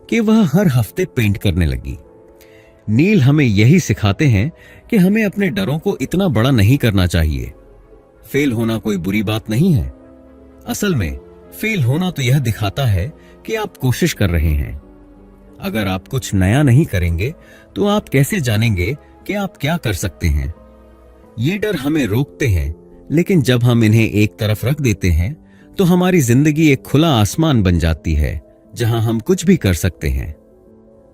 कि वह हर हफ्ते पेंट करने लगी। नील हमें यही सिखाते हैं कि हमें अपने डरों को इतना बड़ा नहीं करना चाहिए। फेल होना कोई बुरी बात नहीं है। असल में फेल होना तो यह दिखाता है कि आप कोशिश कर रहे हैं। अगर आप कुछ नया नहीं करेंगे तो आप कैसे जानेंगे कि आप क्या कर सकते हैं? ये डर हमें रोकते हैं, लेकिन जब हम इन्हें एक तरफ रख देते हैं तो हमारी जिंदगी एक खुला आसमान बन जाती है जहां हम कुछ भी कर सकते हैं।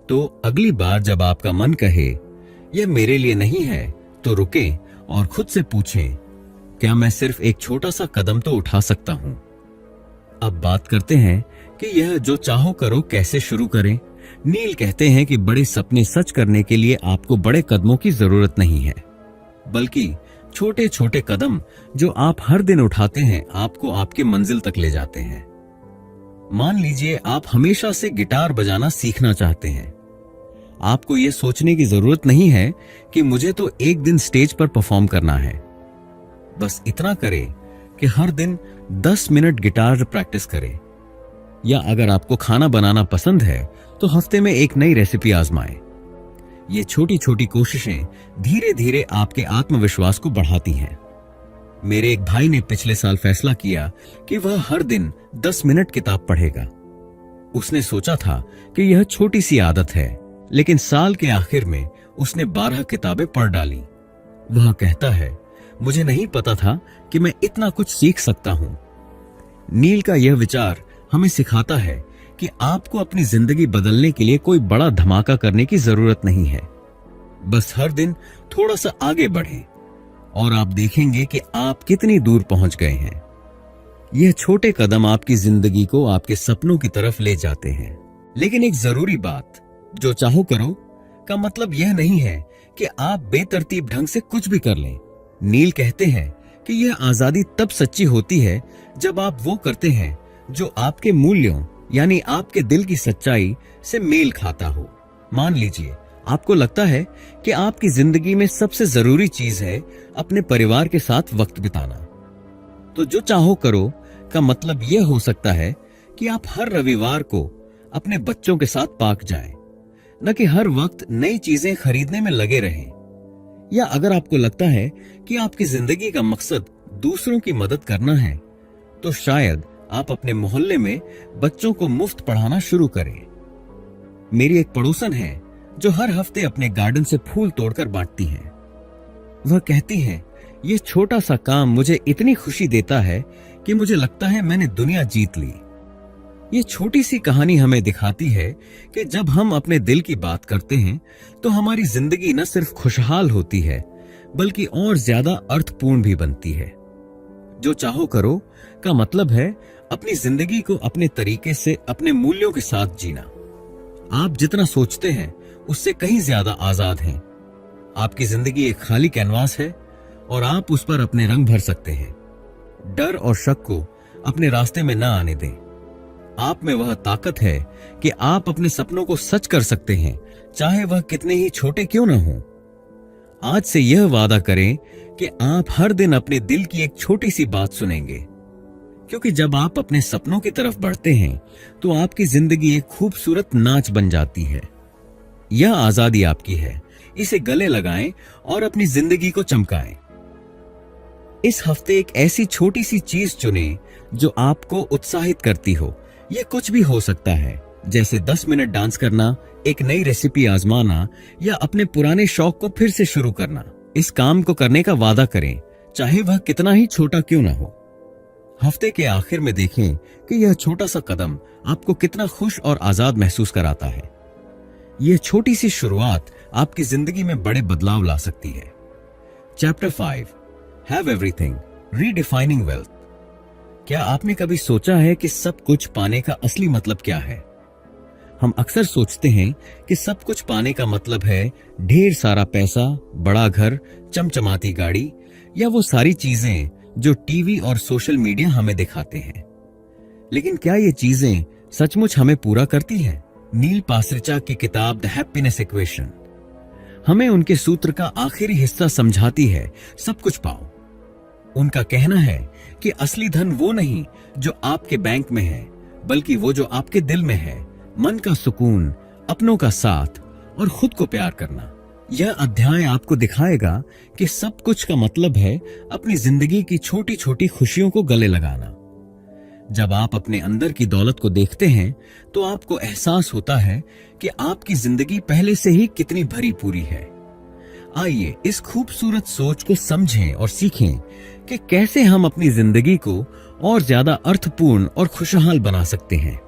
तो अगली बार जब आपका मन कहे यह मेरे लिए नहीं है, तो रुकें और खुद से पूछें, क्या मैं सिर्फ एक छोटा सा कदम तो उठा सकता हूं? अब बात करते हैं कि यह जो चाहो करो कैसे शुरू करें। नील कहते हैं कि बड़े सपने सच करने के लिए आपको बड़े कदमों की जरूरत नहीं है, बल्कि छोटे छोटे कदम जो आप हर दिन उठाते हैं आपको आपके मंजिल तक ले जाते हैं। मान लीजिए आप हमेशा से गिटार बजाना सीखना चाहते हैं। आपको यह सोचने की जरूरत नहीं है कि मुझे तो एक दिन स्टेज पर परफॉर्म करना है। बस इतना करें कि हर दिन 10 मिनट गिटार प्रैक्टिस करें। या अगर आपको खाना बनाना पसंद है तो हफ्ते में एक नई रेसिपी आजमाएं। ये छोटी छोटी कोशिशें धीरे धीरे आपके आत्मविश्वास को बढ़ाती हैं। मेरे एक भाई ने पिछले साल फैसला किया कि वह हर दिन 10 मिनट किताब पढ़ेगा। उसने सोचा था कि यह छोटी सी आदत है, लेकिन साल के आखिर में उसने 12 किताबें पढ़ डाली। वह कहता है, मुझे नहीं पता था कि मैं इतना कुछ सीख सकता हूं। नील का यह विचार हमें सिखाता है कि आपको अपनी जिंदगी बदलने के लिए कोई बड़ा धमाका करने की जरूरत नहीं है। बस हर दिन थोड़ा सा आगे बढ़ें और आप देखेंगे कि आप कितनी दूर पहुंच गए हैं। यह छोटे कदम आपकी जिंदगी को आपके सपनों की तरफ ले जाते हैं। लेकिन एक जरूरी बात, जो चाहो करो का मतलब यह नहीं है कि आप बेतरतीब ढंग से कुछ भी कर लें। नील कहते हैं कि यह आजादी तब सच्ची होती है जब आप वो करते हैं जो आपके मूल्यों यानी आपके दिल की सच्चाई से मेल खाता हो। मान लीजिए आपको लगता है कि आपकी जिंदगी में सबसे जरूरी चीज है अपने परिवार के साथ वक्त बिताना, तो जो चाहो करो का मतलब यह हो सकता है कि आप हर रविवार को अपने बच्चों के साथ पार्क जाएं, न कि हर वक्त नई चीजें खरीदने में लगे रहें। या अगर आपको लगता है कि आपकी जिंदगी का मकसद दूसरों की मदद करना है, तो शायद आप अपने मोहल्ले में बच्चों को मुफ्त पढ़ाना शुरू करें। मेरी एक पड़ोसन है जो हर हफ्ते अपने गार्डन से फूल तोड़कर बांटती हैं। वह कहती हैं, यह छोटा सा काम मुझे इतनी खुशी देता है कि मुझे लगता है मैंने दुनिया जीत ली। ये छोटी सी कहानी हमें दिखाती है कि जब हम अपने दिल की बात करते हैं तो हमारी जिंदगी न सिर्फ खुशहाल होती है बल्कि और ज्यादा अर्थपूर्ण भी बनती है। जो चाहो करो का मतलब है अपनी जिंदगी को अपने तरीके से, अपने मूल्यों के साथ जीना। आप जितना सोचते हैं उससे कहीं ज्यादा आजाद हैं। आपकी जिंदगी एक खाली कैनवास है और आप उस पर अपने रंग भर सकते हैं। डर और शक को अपने रास्ते में न आने दें। आप में वह ताकत है कि आप अपने सपनों को सच कर सकते हैं, चाहे वह कितने ही छोटे क्यों न हों। आज से यह वादा करें कि आप हर दिन अपने दिल की एक छोटी सी बात सुनेंगे, क्योंकि जब आप अपने सपनों की तरफ बढ़ते हैं तो आपकी जिंदगी एक खूबसूरत नाच बन जाती है। यह आजादी आपकी है, इसे गले लगाएं और अपनी जिंदगी को चमकाएं। इस हफ्ते एक ऐसी छोटी सी चीज चुनें जो आपको उत्साहित करती हो। यह कुछ भी हो सकता है, जैसे 10 मिनट डांस करना, एक नई रेसिपी आजमाना या अपने पुराने शौक को फिर से शुरू करना। इस काम को करने का वादा करें, चाहे वह कितना ही छोटा क्यों ना हो। हफ्ते के आखिर में देखें कि यह छोटा सा कदम आपको कितना खुश और आजाद महसूस कराता है। यह छोटी सी शुरुआत आपकी जिंदगी में बड़े बदलाव ला सकती है। Chapter 5, have everything, redefining wealth. क्या आपने कभी सोचा है कि सब कुछ पाने का असली मतलब क्या है? हम अक्सर सोचते हैं कि सब कुछ पाने का मतलब है ढेर सारा पैसा, बड़ा घर, चमचमाती गाड़ी या वो सारी चीजें जो टीवी और सोशल मीडिया हमें दिखाते हैं। लेकिन क्या ये चीजें सचमुच हमें पूरा करती हैं? नील पासरिचा की किताब द हैप्पीनेस इक्वेशन हमें उनके सूत्र का आखिरी हिस्सा समझाती है। सब कुछ पाओ। उनका कहना है कि असली धन वो नहीं जो आपके बैंक में है, बल्कि वो जो आपके दिल में है। मन का सुकून, अपनों का साथ और खुद को प्यार करना। यह अध्याय आपको दिखाएगा कि सब कुछ का मतलब है अपनी जिंदगी की छोटी छोटी खुशियों को गले लगाना। जब आप अपने अंदर की दौलत को देखते हैं तो आपको एहसास होता है कि आपकी जिंदगी पहले से ही कितनी भरी पूरी है। आइए इस खूबसूरत सोच को समझें और सीखें कि कैसे हम अपनी जिंदगी को और ज्यादा अर्थपूर्ण और खुशहाल बना सकते हैं।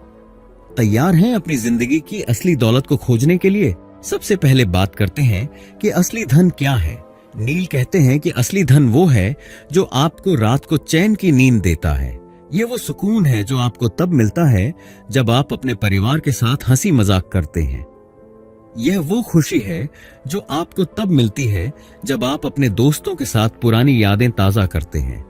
तैयार हैं अपनी जिंदगी की असली दौलत को खोजने के लिए? सबसे पहले बात करते हैं कि असली धन क्या है। नील कहते हैं कि असली धन वो है जो आपको रात को चैन की नींद देता है। ये वो सुकून है जो आपको तब मिलता है जब आप अपने परिवार के साथ हंसी मजाक करते हैं। यह वो खुशी है जो आपको तब मिलती है जब आप अपने दोस्तों के साथ पुरानी यादें ताजा करते हैं।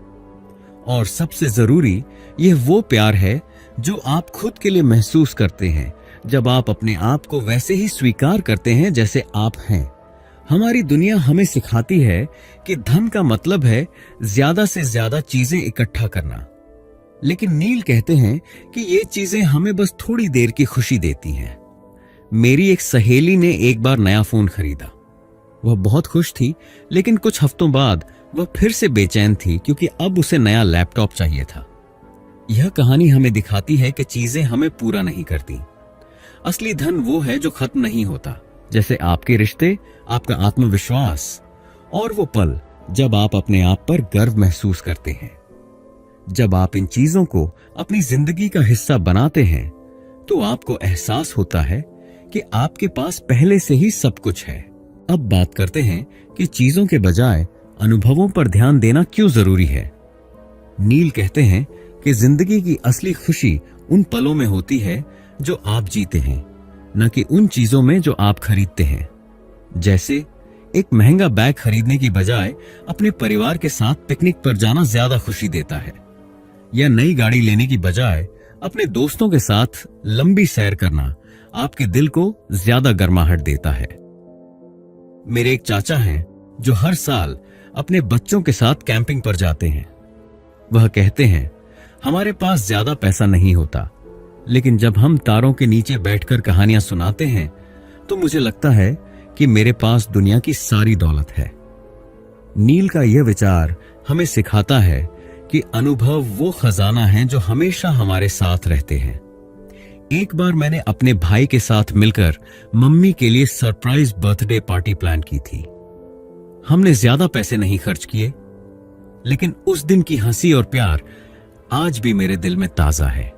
और सबसे जरूरी, यह वो प्यार है जो आप खुद के लिए महसूस करते हैं जब आप अपने आप को वैसे ही स्वीकार करते हैं जैसे आप हैं। हमारी दुनिया हमें सिखाती है कि धन का मतलब है ज्यादा से ज्यादा चीजें इकट्ठा करना, लेकिन नील कहते हैं कि ये चीजें हमें बस थोड़ी देर की खुशी देती हैं। मेरी एक सहेली ने एक बार नया फोन खरीदा। वह बहुत खुश थी, लेकिन कुछ हफ्तों बाद वह फिर से बेचैन थी क्योंकि अब उसे नया लैपटॉप चाहिए था। यह कहानी हमें दिखाती है कि चीजें हमें पूरा नहीं करती। असली धन वो है जो खत्म नहीं होता, जैसे आपके रिश्ते, आपका आत्मविश्वास और वो पल जब आप अपने आप पर गर्व महसूस करते हैं। जब आप इन चीजों को अपनी जिंदगी का हिस्सा बनाते हैं तो आपको एहसास होता है कि आपके पास पहले से ही सब कुछ है। अब बात करते हैं कि चीजों के बजाय अनुभवों पर ध्यान देना क्यों जरूरी है। नील कहते हैं कि जिंदगी की असली खुशी उन पलों में होती है जो आप जीते हैं, न कि उन चीजों में जो आप खरीदते हैं। जैसे एक महंगा बैग खरीदने की बजाय अपने परिवार के साथ पिकनिक पर जाना ज्यादा खुशी देता है, या नई गाड़ी लेने की बजाय अपने दोस्तों के साथ लंबी सैर करना आपके दिल को ज्यादा गर्माहट देता है। मेरे एक चाचा हैं जो हर साल अपने बच्चों के साथ कैंपिंग पर जाते हैं। वह कहते हैं, हमारे पास ज्यादा पैसा नहीं होता, लेकिन जब हम तारों के नीचे बैठकर कहानियां सुनाते हैं तो मुझे लगता है कि मेरे पास दुनिया की सारी दौलत है। नील का यह विचार हमें सिखाता है कि अनुभव वो खजाना है जो हमेशा हमारे साथ रहते हैं। एक बार मैंने अपने भाई के साथ मिलकर मम्मी के लिए सरप्राइज बर्थडे पार्टी प्लान की थी। हमने ज्यादा पैसे नहीं खर्च किए, लेकिन उस दिन की हंसी और प्यार आज भी मेरे दिल में ताजा है।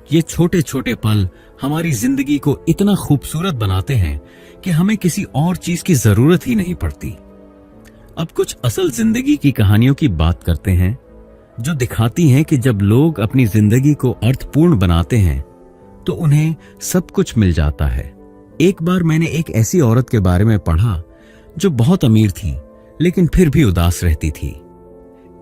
ये छोटे छोटे पल हमारी जिंदगी को इतना खूबसूरत बनाते हैं कि हमें किसी और चीज की जरूरत ही नहीं पड़ती। अब कुछ असल जिंदगी की कहानियों की बात करते हैं जो दिखाती हैं कि जब लोग अपनी जिंदगी को अर्थपूर्ण बनाते हैं तो उन्हें सब कुछ मिल जाता है। एक बार मैंने एक ऐसी औरत के बारे में पढ़ा जो बहुत अमीर थी लेकिन फिर भी उदास रहती थी।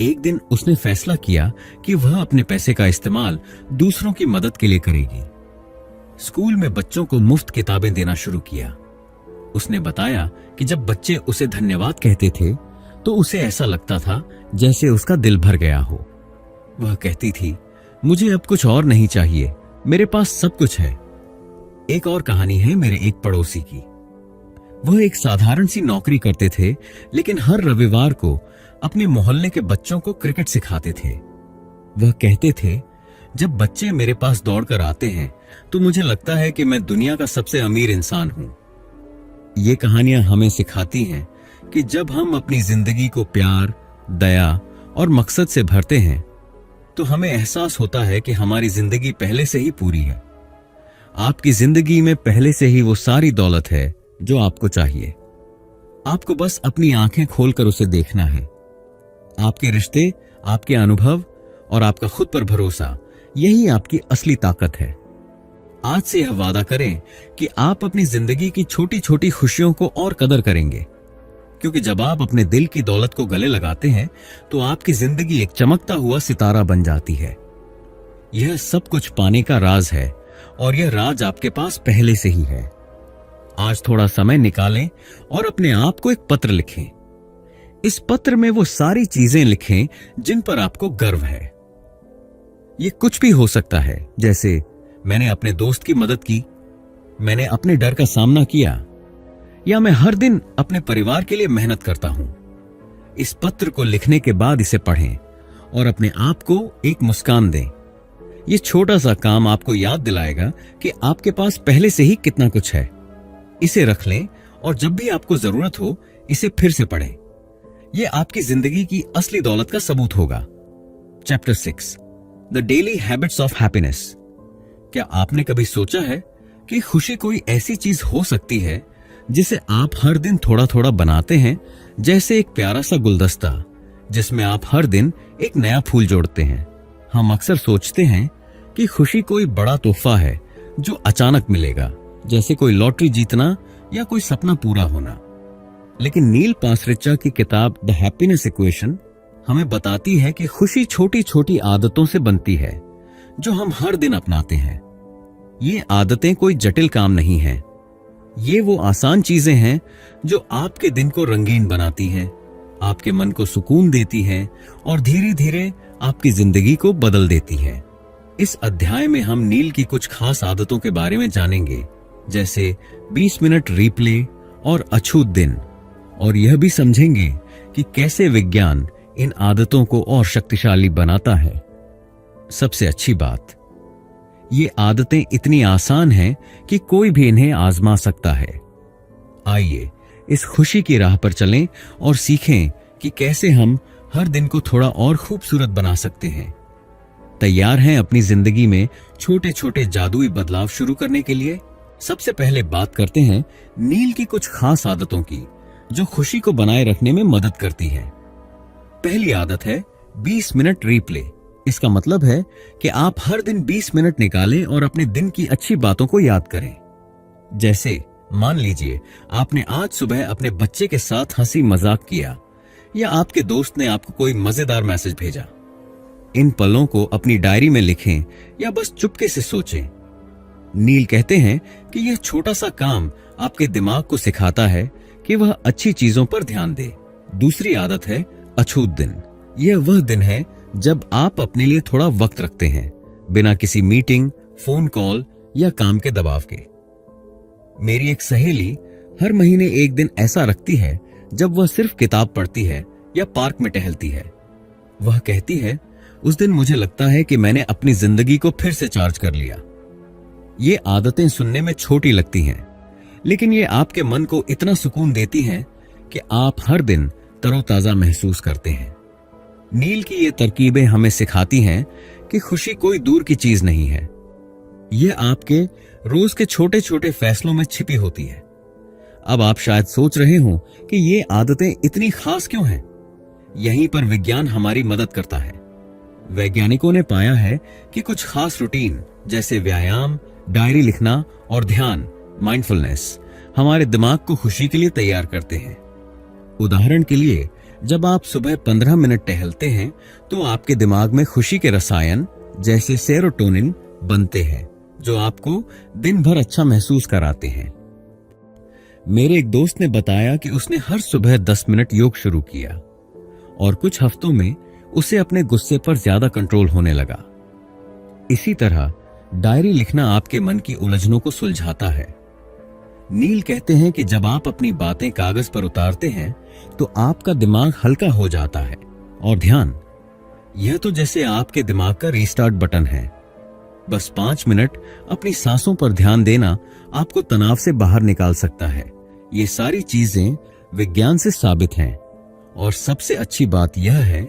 एक दिन उसने फैसला किया कि वह अपने पैसे का इस्तेमाल दूसरों की मदद के लिए करेगी। स्कूल में बच्चों को मुफ्त किताबें देना शुरू किया। उसने बताया कि जब बच्चे उसे धन्यवाद कहते थे तो उसे ऐसा लगता था जैसे उसका दिल भर गया हो। वह कहती थी, मुझे अब कुछ और नहीं चाहिए, मेरे पास सब कुछ है। एक और कहानी है मेरे एक पड़ोसी की। वह एक साधारण सी नौकरी करते थे लेकिन हर रविवार को अपने मोहल्ले के बच्चों को क्रिकेट सिखाते थे। वह कहते थे, जब बच्चे मेरे पास दौड़कर आते हैं तो मुझे लगता है कि मैं दुनिया का सबसे अमीर इंसान हूं। ये कहानियां हमें सिखाती हैं कि जब हम अपनी जिंदगी को प्यार, दया और मकसद से भरते हैं तो हमें एहसास होता है कि हमारी जिंदगी पहले से ही पूरी है। आपकी जिंदगी में पहले से ही वो सारी दौलत है जो आपको चाहिए। आपको बस अपनी आंखें खोलकर उसे देखना है। आपके रिश्ते, आपके अनुभव और आपका खुद पर भरोसा, यही आपकी असली ताकत है। आज से यह वादा करें कि आप अपनी जिंदगी की छोटी छोटी खुशियों को और कदर करेंगे, क्योंकि जब आप अपने दिल की दौलत को गले लगाते हैं तो आपकी जिंदगी एक चमकता हुआ सितारा बन जाती है। यह सब कुछ पाने का राज है और यह राज आपके पास पहले से ही है। आज थोड़ा समय निकालें और अपने आप को एक पत्र लिखें। इस पत्र में वो सारी चीजें लिखें जिन पर आपको गर्व है। ये कुछ भी हो सकता है, जैसे मैंने अपने दोस्त की मदद की, मैंने अपने डर का सामना किया, या मैं हर दिन अपने परिवार के लिए मेहनत करता हूं। इस पत्र को लिखने के बाद इसे पढ़ें और अपने आप को एक मुस्कान दें। यह छोटा सा काम आपको याद दिलाएगा कि आपके पास पहले से ही कितना कुछ है। इसे रख लें और जब भी आपको जरूरत हो इसे फिर से पढ़ें। यह आपकी जिंदगी की असली दौलत का सबूत होगा। Chapter 6, the daily habits of happiness. क्या आपने कभी सोचा है कि खुशी कोई ऐसी चीज हो सकती है जिसे आप हर दिन थोड़ा थोड़ा बनाते हैं, जैसे एक प्यारा सा गुलदस्ता जिसमें आप हर दिन एक नया फूल जोड़ते हैं। हम अक्सर सोचते हैं कि खुशी कोई बड़ा तोहफा है जो अचानक मिलेगा, जैसे कोई लॉटरी जीतना या कोई सपना पूरा होना। लेकिन नील पासरिचा की किताब द हैप्पीनेस इक्वेशन हमें बताती है कि खुशी छोटी छोटी आदतों से बनती है जो हम हर दिन अपनाते हैं। ये आदतें कोई जटिल काम नहीं है, ये वो आसान चीजें हैं जो आपके दिन को रंगीन बनाती हैं, आपके मन को सुकून देती हैं और धीरे धीरे आपकी जिंदगी को बदल देती है। इस अध्याय में हम नील की कुछ खास आदतों के बारे में जानेंगे, जैसे 20 मिनट रीप्ले और अछूत दिन, और यह भी समझेंगे कि कैसे विज्ञान इन आदतों को और शक्तिशाली बनाता है। सबसे अच्छी बात, ये आदतें इतनी आसान हैं कि कोई भी इन्हें आजमा सकता है। आइए इस खुशी की राह पर चलें और सीखें कि कैसे हम हर दिन को थोड़ा और खूबसूरत बना सकते हैं। तैयार हैं अपनी जिंदगी में छोटे छोटे जादुई बदलाव शुरू करने के लिए? सबसे पहले बात करते हैं नील की कुछ खास आदतों की जो खुशी को बनाए रखने में मदद करती है। पहली आदत है 20 मिनट रीप्ले। इसका मतलब है कि आप हर दिन 20 मिनट निकालें और अपने दिन की अच्छी बातों को याद करें। जैसे मान लीजिए आपने आज सुबह अपने बच्चे के साथ हंसी मजाक किया, या आपके दोस्त ने आपको कोई मजेदार मैसेज भेजा। इन पलों को अपनी डायरी में लिखें या बस चुपके से सोचें। नील कहते हैं कि यह छोटा सा काम आपके दिमाग को सिखाता है कि वह अच्छी चीजों पर ध्यान दे। दूसरी आदत है अछूत दिन। यह वह दिन है जब आप अपने लिए थोड़ा वक्त रखते हैं, बिना किसी मीटिंग, फोन कॉल या काम के दबाव के। मेरी एक सहेली हर महीने एक दिन ऐसा रखती है जब वह सिर्फ किताब पढ़ती है या पार्क में टहलती है। वह कहती है, उस दिन मुझे लगता है कि मैंने अपनी जिंदगी को फिर से चार्ज कर लिया। ये आदतें सुनने में छोटी लगती हैं, लेकिन ये आपके मन को इतना सुकून देती हैं कि आप हर दिन तरोताजा महसूस करते हैं। नील की ये तरकीबें हमें सिखाती हैं कि खुशी कोई दूर की चीज नहीं है, यह आपके रोज के छोटे छोटे फैसलों में छिपी होती है। अब आप शायद सोच रहे हो कि ये आदतें इतनी खास क्यों हैं? यहीं पर विज्ञान हमारी मदद करता है। वैज्ञानिकों ने पाया है कि कुछ खास रूटीन जैसे व्यायाम, डायरी लिखना और ध्यान, माइंडफुलनेस, हमारे दिमाग को खुशी के लिए तैयार करते हैं। उदाहरण के लिए, जब आप सुबह 15 मिनट टहलते हैं तो आपके दिमाग में खुशी के रसायन जैसे सेरोटोनिन बनते हैं, जो आपको दिन भर अच्छा महसूस कराते हैं। मेरे एक दोस्त ने बताया कि उसने हर सुबह 10 मिनट योग शुरू किया और कुछ हफ्तों में उसे अपने गुस्से पर ज्यादा कंट्रोल होने लगा। इसी तरह डायरी लिखना आपके मन की उलझनों को सुलझाता है। नील कहते हैं कि जब आप अपनी बातें कागज पर उतारते हैं तो आपका दिमाग हल्का हो जाता है। और ध्यान, यह तो जैसे आपके दिमाग का रीस्टार्ट बटन है। बस 5 मिनट अपनी सांसों पर ध्यान देना आपको तनाव से बाहर निकाल सकता है। ये सारी चीजें विज्ञान से साबित हैं और सबसे अच्छी बात यह है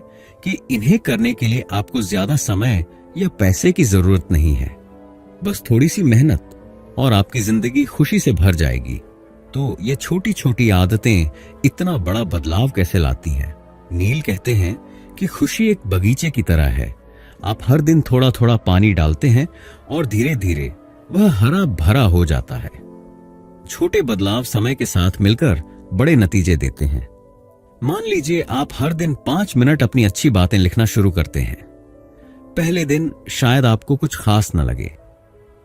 कि इन्हें करने के लिए आपको ज्यादा समय या पैसे की जरूरत नहीं है। बस थोड़ी सी मेहनत और आपकी जिंदगी खुशी से भर जाएगी। तो ये छोटी छोटी आदतें इतना बड़ा बदलाव कैसे लाती हैं? नील कहते हैं कि खुशी एक बगीचे की तरह है। आप हर दिन थोड़ा थोड़ा पानी डालते हैं और धीरे धीरे वह हरा भरा हो जाता है। छोटे बदलाव समय के साथ मिलकर बड़े नतीजे देते हैं। मान लीजिए आप हर दिन 5 मिनट अपनी अच्छी बातें लिखना शुरू करते हैं। पहले दिन शायद आपको कुछ खास न लगे,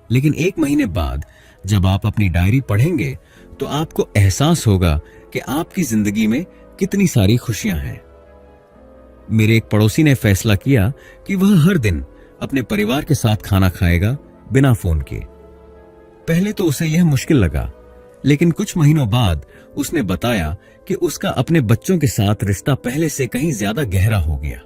लेकिन 1 महीने बाद जब आप अपनी डायरी पढ़ेंगे तो आपको एहसास होगा कि आपकी जिंदगी में कितनी सारी खुशियां हैं। मेरे एक पड़ोसी ने फैसला किया कि वह हर दिन अपने परिवार के साथ खाना खाएगा बिना फोन के। पहले तो उसे यह मुश्किल लगा, लेकिन कुछ महीनों बाद उसने बताया कि उसका अपने बच्चों के साथ रिश्ता पहले से कहीं ज्यादा गहरा हो गया।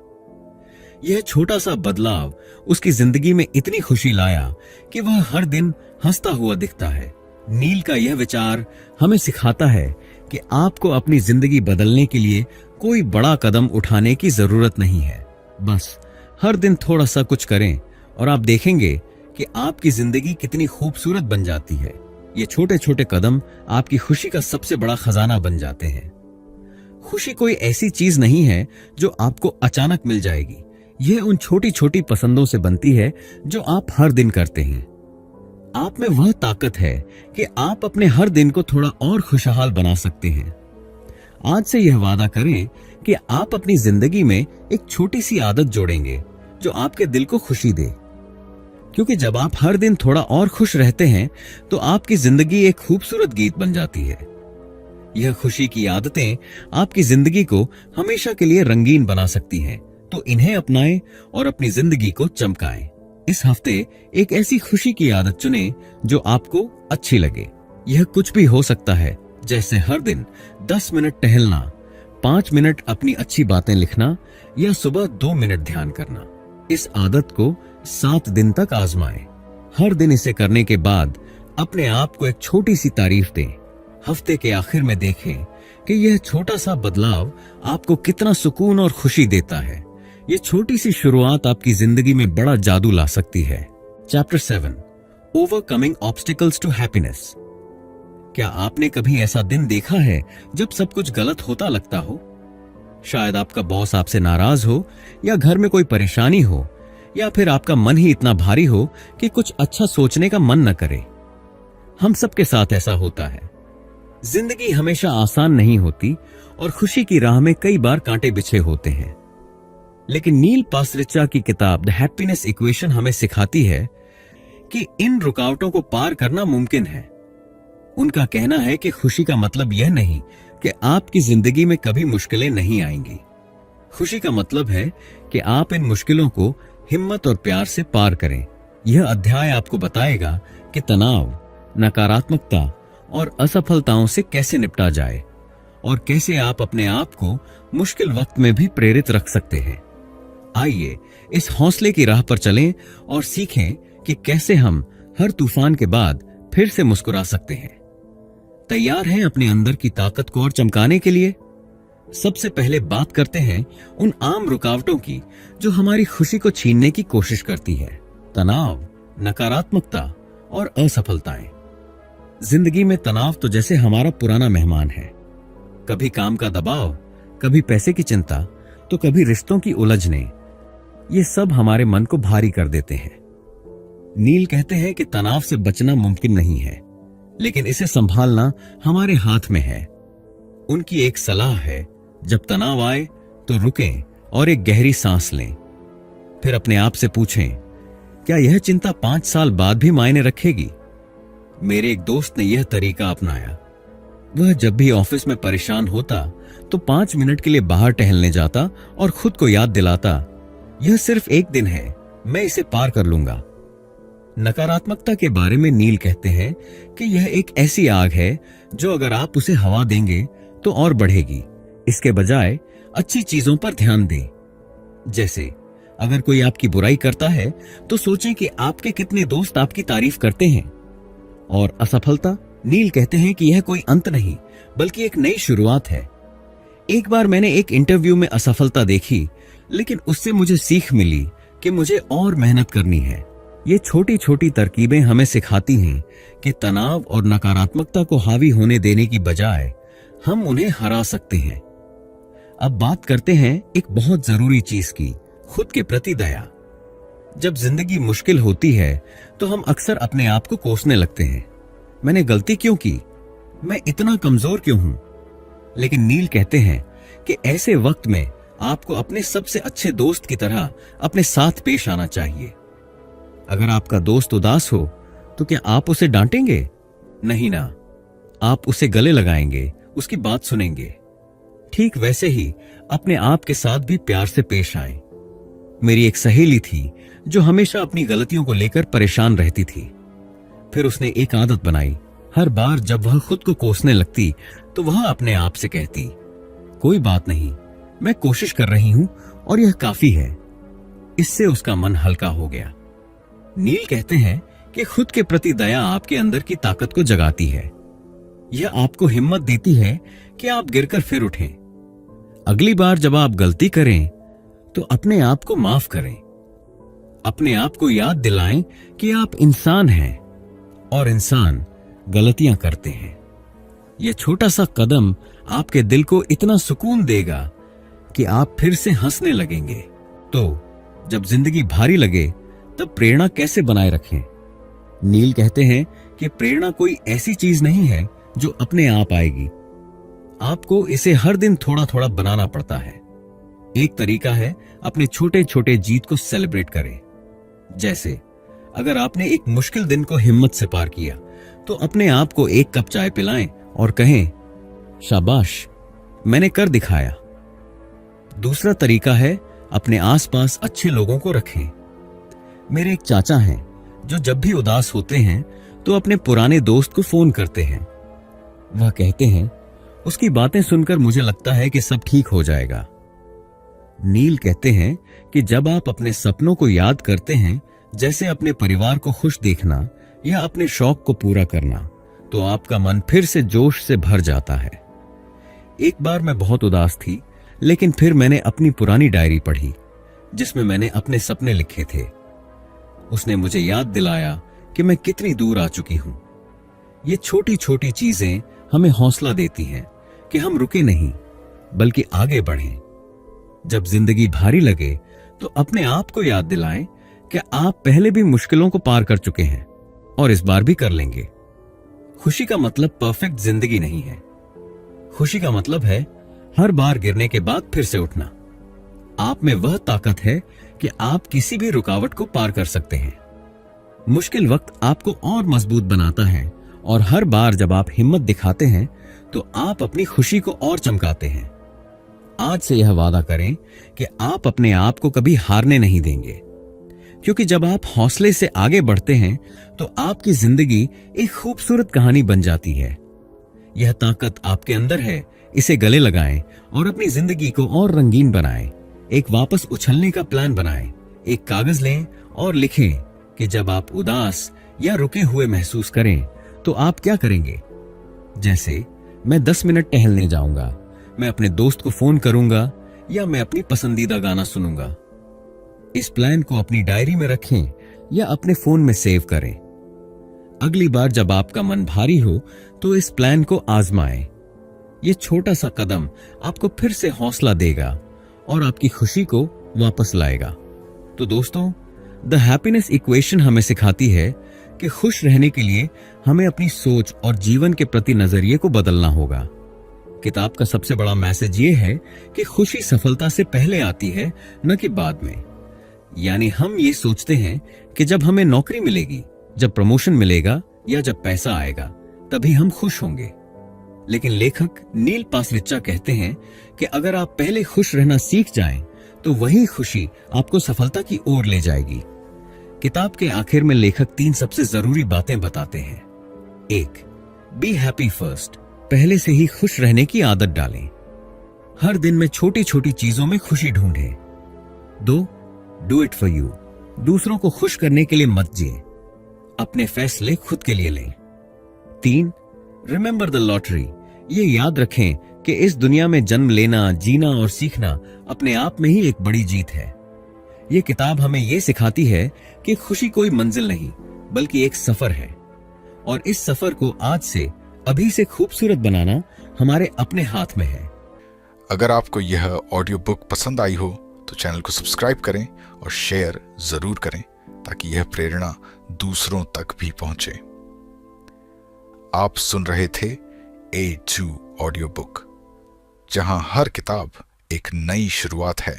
यह छोटा सा बदलाव उसकी जिंदगी में इतनी खुशी लाया कि वह हर दिन हंसता हुआ दिखता है। नील का यह विचार हमें सिखाता है कि आपको अपनी जिंदगी बदलने के लिए कोई बड़ा कदम उठाने की जरूरत नहीं है। बस हर दिन थोड़ा सा कुछ करें और आप देखेंगे कि आपकी जिंदगी कितनी खूबसूरत बन जाती है। ये छोटे छोटे कदम आपकी खुशी का सबसे बड़ा खजाना बन जाते हैं। खुशी कोई ऐसी चीज नहीं है जो आपको अचानक मिल जाएगी। यह उन छोटी छोटी पसंदों से बनती है जो आप हर दिन करते हैं। आप में वह ताकत है कि आप अपने हर दिन को थोड़ा और खुशहाल बना सकते हैं। आज से यह वादा करें कि आप अपनी जिंदगी में एक छोटी सी आदत जोड़ेंगे जो आपके दिल को खुशी दे, क्योंकि जब आप हर दिन थोड़ा और खुश रहते हैं तो आपकी जिंदगी एक खूबसूरत गीत बन जाती है। यह खुशी की आदतें आपकी जिंदगी को हमेशा के लिए रंगीन बना सकती हैं, तो इन्हें अपनाएं और अपनी जिंदगी को चमकाएं। इस हफ्ते एक ऐसी खुशी की आदत चुनें जो आपको अच्छी लगे। यह कुछ भी हो सकता है, जैसे हर दिन 10 मिनट टहलना, 5 मिनट अपनी अच्छी बातें लिखना या सुबह 2 मिनट ध्यान करना। इस आदत को 7 दिन तक आजमाएं। हर दिन इसे करने के बाद अपने आप को एक छोटी सी तारीफ दें। हफ्ते के आखिर में देखें कि यह छोटा सा बदलाव आपको कितना सुकून और खुशी देता है। ये छोटी सी शुरुआत आपकी जिंदगी में बड़ा जादू ला सकती है। Chapter 7, overcoming obstacles to happiness. क्या आपने कभी ऐसा दिन देखा है जब सब कुछ गलत होता लगता हो? शायद आपका बॉस आपसे नाराज हो, या घर में कोई परेशानी हो, या फिर आपका मन ही इतना भारी हो कि कुछ अच्छा सोचने का मन न करे। हम सबके साथ ऐसा होता है। जिंदगी हमेशा आसान नहीं होती और खुशी की राह में कई बार कांटे बिछे होते हैं। लेकिन नील पासरिचा की किताब द हैप्पीनेस इक्वेशन हमें सिखाती है कि इन रुकावटों को पार करना मुमकिन है। उनका कहना है कि खुशी का मतलब यह नहीं कि आपकी जिंदगी में कभी मुश्किलें नहीं आएंगी। खुशी का मतलब है कि आप इन मुश्किलों को हिम्मत और प्यार से पार करें। यह अध्याय आपको बताएगा कि तनाव, नकारात्मकता और असफलताओं से कैसे निपटा जाए और कैसे आप अपने आप को मुश्किल वक्त में भी प्रेरित रख सकते हैं। आइए इस हौसले की राह पर चलें और सीखें कि कैसे हम हर तूफान के बाद फिर से मुस्कुरा सकते हैं। तैयार हैं अपने अंदर की ताकत को और चमकाने के लिए? सबसे पहले बात करते हैं उन आम रुकावटों की जो हमारी खुशी को छीनने की कोशिश करती है। तनाव, नकारात्मकता और असफलताएं। जिंदगी में तनाव तो जैसे हमारा पुराना मेहमान है। कभी काम का दबाव, कभी पैसे की चिंता, तो कभी रिश्तों की उलझने। ये सब हमारे मन को भारी कर देते हैं। नील कहते हैं कि तनाव से बचना मुमकिन नहीं है, लेकिन इसे संभालना हमारे हाथ में है। उनकी एक सलाह है, जब तनाव आए तो रुकें और एक गहरी सांस लें। फिर अपने आप से पूछें, क्या यह चिंता 5 साल बाद भी मायने रखेगी? मेरे एक दोस्त ने यह तरीका अपनाया। वह जब भी ऑफिस में परेशान होता तो 5 मिनट के लिए बाहर टहलने जाता और खुद को याद दिलाता, यह सिर्फ एक दिन है, मैं इसे पार कर लूंगा। नकारात्मकता के बारे में नील कहते हैं कि यह एक ऐसी आग है जो अगर आप उसे हवा देंगे तो और बढ़ेगी। इसके बजाय अच्छी चीजों पर ध्यान दें। जैसे अगर कोई आपकी बुराई करता है तो सोचें कि आपके कितने दोस्त आपकी तारीफ करते हैं। और असफलता, नील कहते हैं कि यह कोई अंत नहीं बल्कि एक नई शुरुआत है। एक बार मैंने एक इंटरव्यू में असफलता देखी, लेकिन उससे मुझे सीख मिली कि मुझे और मेहनत करनी है। ये छोटी छोटी तरकीबें हमें सिखाती हैं कि तनाव और नकारात्मकता को हावी होने देने की बजाय हम उन्हें हरा सकते हैं। अब बात करते हैं एक बहुत जरूरी चीज की, खुद के प्रति दया। जब जिंदगी मुश्किल होती है तो हम अक्सर अपने आप को कोसने लगते हैं। मैंने गलती क्यों की? मैं इतना कमजोर क्यों हूं? लेकिन नील कहते हैं कि ऐसे वक्त में आपको अपने सबसे अच्छे दोस्त की तरह अपने साथ पेश आना चाहिए। अगर आपका दोस्त उदास हो तो क्या आप उसे डांटेंगे? नहीं ना, आप उसे गले लगाएंगे, उसकी बात सुनेंगे। ठीक वैसे ही अपने आप के साथ भी प्यार से पेश आएं। मेरी एक सहेली थी जो हमेशा अपनी गलतियों को लेकर परेशान रहती थी। फिर उसने एक आदत बनाई, हर बार जब वह खुद को कोसने लगती तो वह अपने आप से कहती, कोई बात नहीं, मैं कोशिश कर रही हूं और यह काफी है। इससे उसका मन हल्का हो गया। नील कहते हैं कि खुद के प्रति दया आपके अंदर की ताकत को जगाती है। यह आपको हिम्मत देती है कि आप गिरकर फिर उठें। अगली बार जब आप गलती करें तो अपने आप को माफ करें। अपने आप को याद दिलाएं कि आप इंसान हैं और इंसान गलतियां करते हैं। यह छोटा सा कदम आपके दिल को इतना सुकून देगा कि आप फिर से हंसने लगेंगे। तो जब जिंदगी भारी लगे तब प्रेरणा कैसे बनाए रखें? नील कहते हैं कि प्रेरणा कोई ऐसी चीज नहीं है जो अपने आप आएगी। आपको इसे हर दिन थोड़ा थोड़ा बनाना पड़ता है। एक तरीका है अपने छोटे छोटे जीत को सेलिब्रेट करें। जैसे अगर आपने एक मुश्किल दिन को हिम्मत से पार किया तो अपने आप को 1 कप चाय पिलाएं और कहें, शाबाश, मैंने कर दिखाया। दूसरा तरीका है अपने आसपास अच्छे लोगों को रखें। मेरे एक चाचा हैं जो जब भी उदास होते हैं तो अपने पुराने दोस्त को फोन करते हैं। वह कहते हैं, उसकी बातें सुनकर मुझे लगता है कि सब ठीक हो जाएगा। नील कहते हैं कि जब आप अपने सपनों को याद करते हैं, जैसे अपने परिवार को खुश देखना या अपने शौक को पूरा करना, तो आपका मन फिर से जोश से भर जाता है। एक बार मैं बहुत उदास थी, लेकिन फिर मैंने अपनी पुरानी डायरी पढ़ी जिसमें मैंने अपने सपने लिखे थे। उसने मुझे याद दिलाया कि मैं कितनी दूर आ चुकी हूं। ये छोटी छोटी चीजें हमें हौसला देती हैं कि हम रुके नहीं बल्कि आगे बढ़ें। जब जिंदगी भारी लगे तो अपने आप को याद दिलाएं कि आप पहले भी मुश्किलों को पार कर चुके हैं और इस बार भी कर लेंगे। खुशी का मतलब परफेक्ट जिंदगी नहीं है। खुशी का मतलब है हर बार गिरने के बाद फिर से उठना। आप में वह ताकत है कि आप किसी भी रुकावट को पार कर सकते हैं। मुश्किल वक्त आपको और मजबूत बनाता है और हर बार जब आप हिम्मत दिखाते हैं तो आप अपनी खुशी को और चमकाते हैं। आज से यह वादा करें कि आप अपने आप को कभी हारने नहीं देंगे, क्योंकि जब आप हौसले से आगे बढ़ते हैं तो आपकी जिंदगी एक खूबसूरत कहानी बन जाती है। यह ताकत आपके अंदर है, इसे गले लगाएं और अपनी जिंदगी को और रंगीन बनाएं। एक वापस उछलने का प्लान बनाएं। एक कागज लें और लिखें कि जब आप उदास या रुके हुए महसूस करें तो आप क्या करेंगे। जैसे, मैं 10 मिनट टहलने जाऊंगा, मैं अपने दोस्त को फोन करूंगा या मैं अपनी पसंदीदा गाना सुनूंगा। इस प्लान को अपनी डायरी में रखें या अपने फोन में सेव करें। अगली बार जब आपका मन भारी हो तो इस प्लान को आजमाएं। ये छोटा सा कदम आपको फिर से हौसला देगा और आपकी खुशी को वापस लाएगा। तो दोस्तों, द हैप्पीनेस इक्वेशन हमें सिखाती है कि खुश रहने के लिए हमें अपनी सोच और जीवन के प्रति नजरिए को बदलना होगा। किताब का सबसे बड़ा मैसेज ये है कि खुशी सफलता से पहले आती है, न कि बाद में। यानी हम ये सोचते हैं कि जब हमें नौकरी मिलेगी, जब प्रमोशन मिलेगा या जब पैसा आएगा, तभी हम खुश होंगे। लेकिन लेखक नील पासरिचा कहते हैं कि अगर आप पहले खुश रहना सीख जाएं, तो वही खुशी आपको सफलता की ओर ले जाएगी। किताब के आखिर में लेखक 3 सबसे जरूरी बातें बताते हैं। 1. बी हैप्पी फर्स्ट, पहले से ही खुश रहने की आदत डालें। हर दिन में छोटी छोटी चीजों में खुशी ढूंढें। 2. डू इट फॉर यू, दूसरों को खुश करने के लिए मत जिए, अपने फैसले खुद के लिए लें। 3. रिमेंबर द लॉटरी, ये याद रखें कि इस दुनिया में जन्म लेना, जीना और सीखना अपने आप में ही एक बड़ी जीत है। ये किताब हमें ये सिखाती है कि खुशी कोई मंजिल नहीं, बल्कि एक सफर है, और इस सफर को आज से, अभी से खूबसूरत बनाना हमारे अपने हाथ में है। अगर आपको यह ऑडियो बुक पसंद आई हो तो चैनल को सब्सक्राइब करें और शेयर जरूर करें, ताकि यह प्रेरणा दूसरों तक भी पहुंचे। आप सुन रहे थे A2 ऑडियो बुक, जहां हर किताब एक नई शुरुआत है।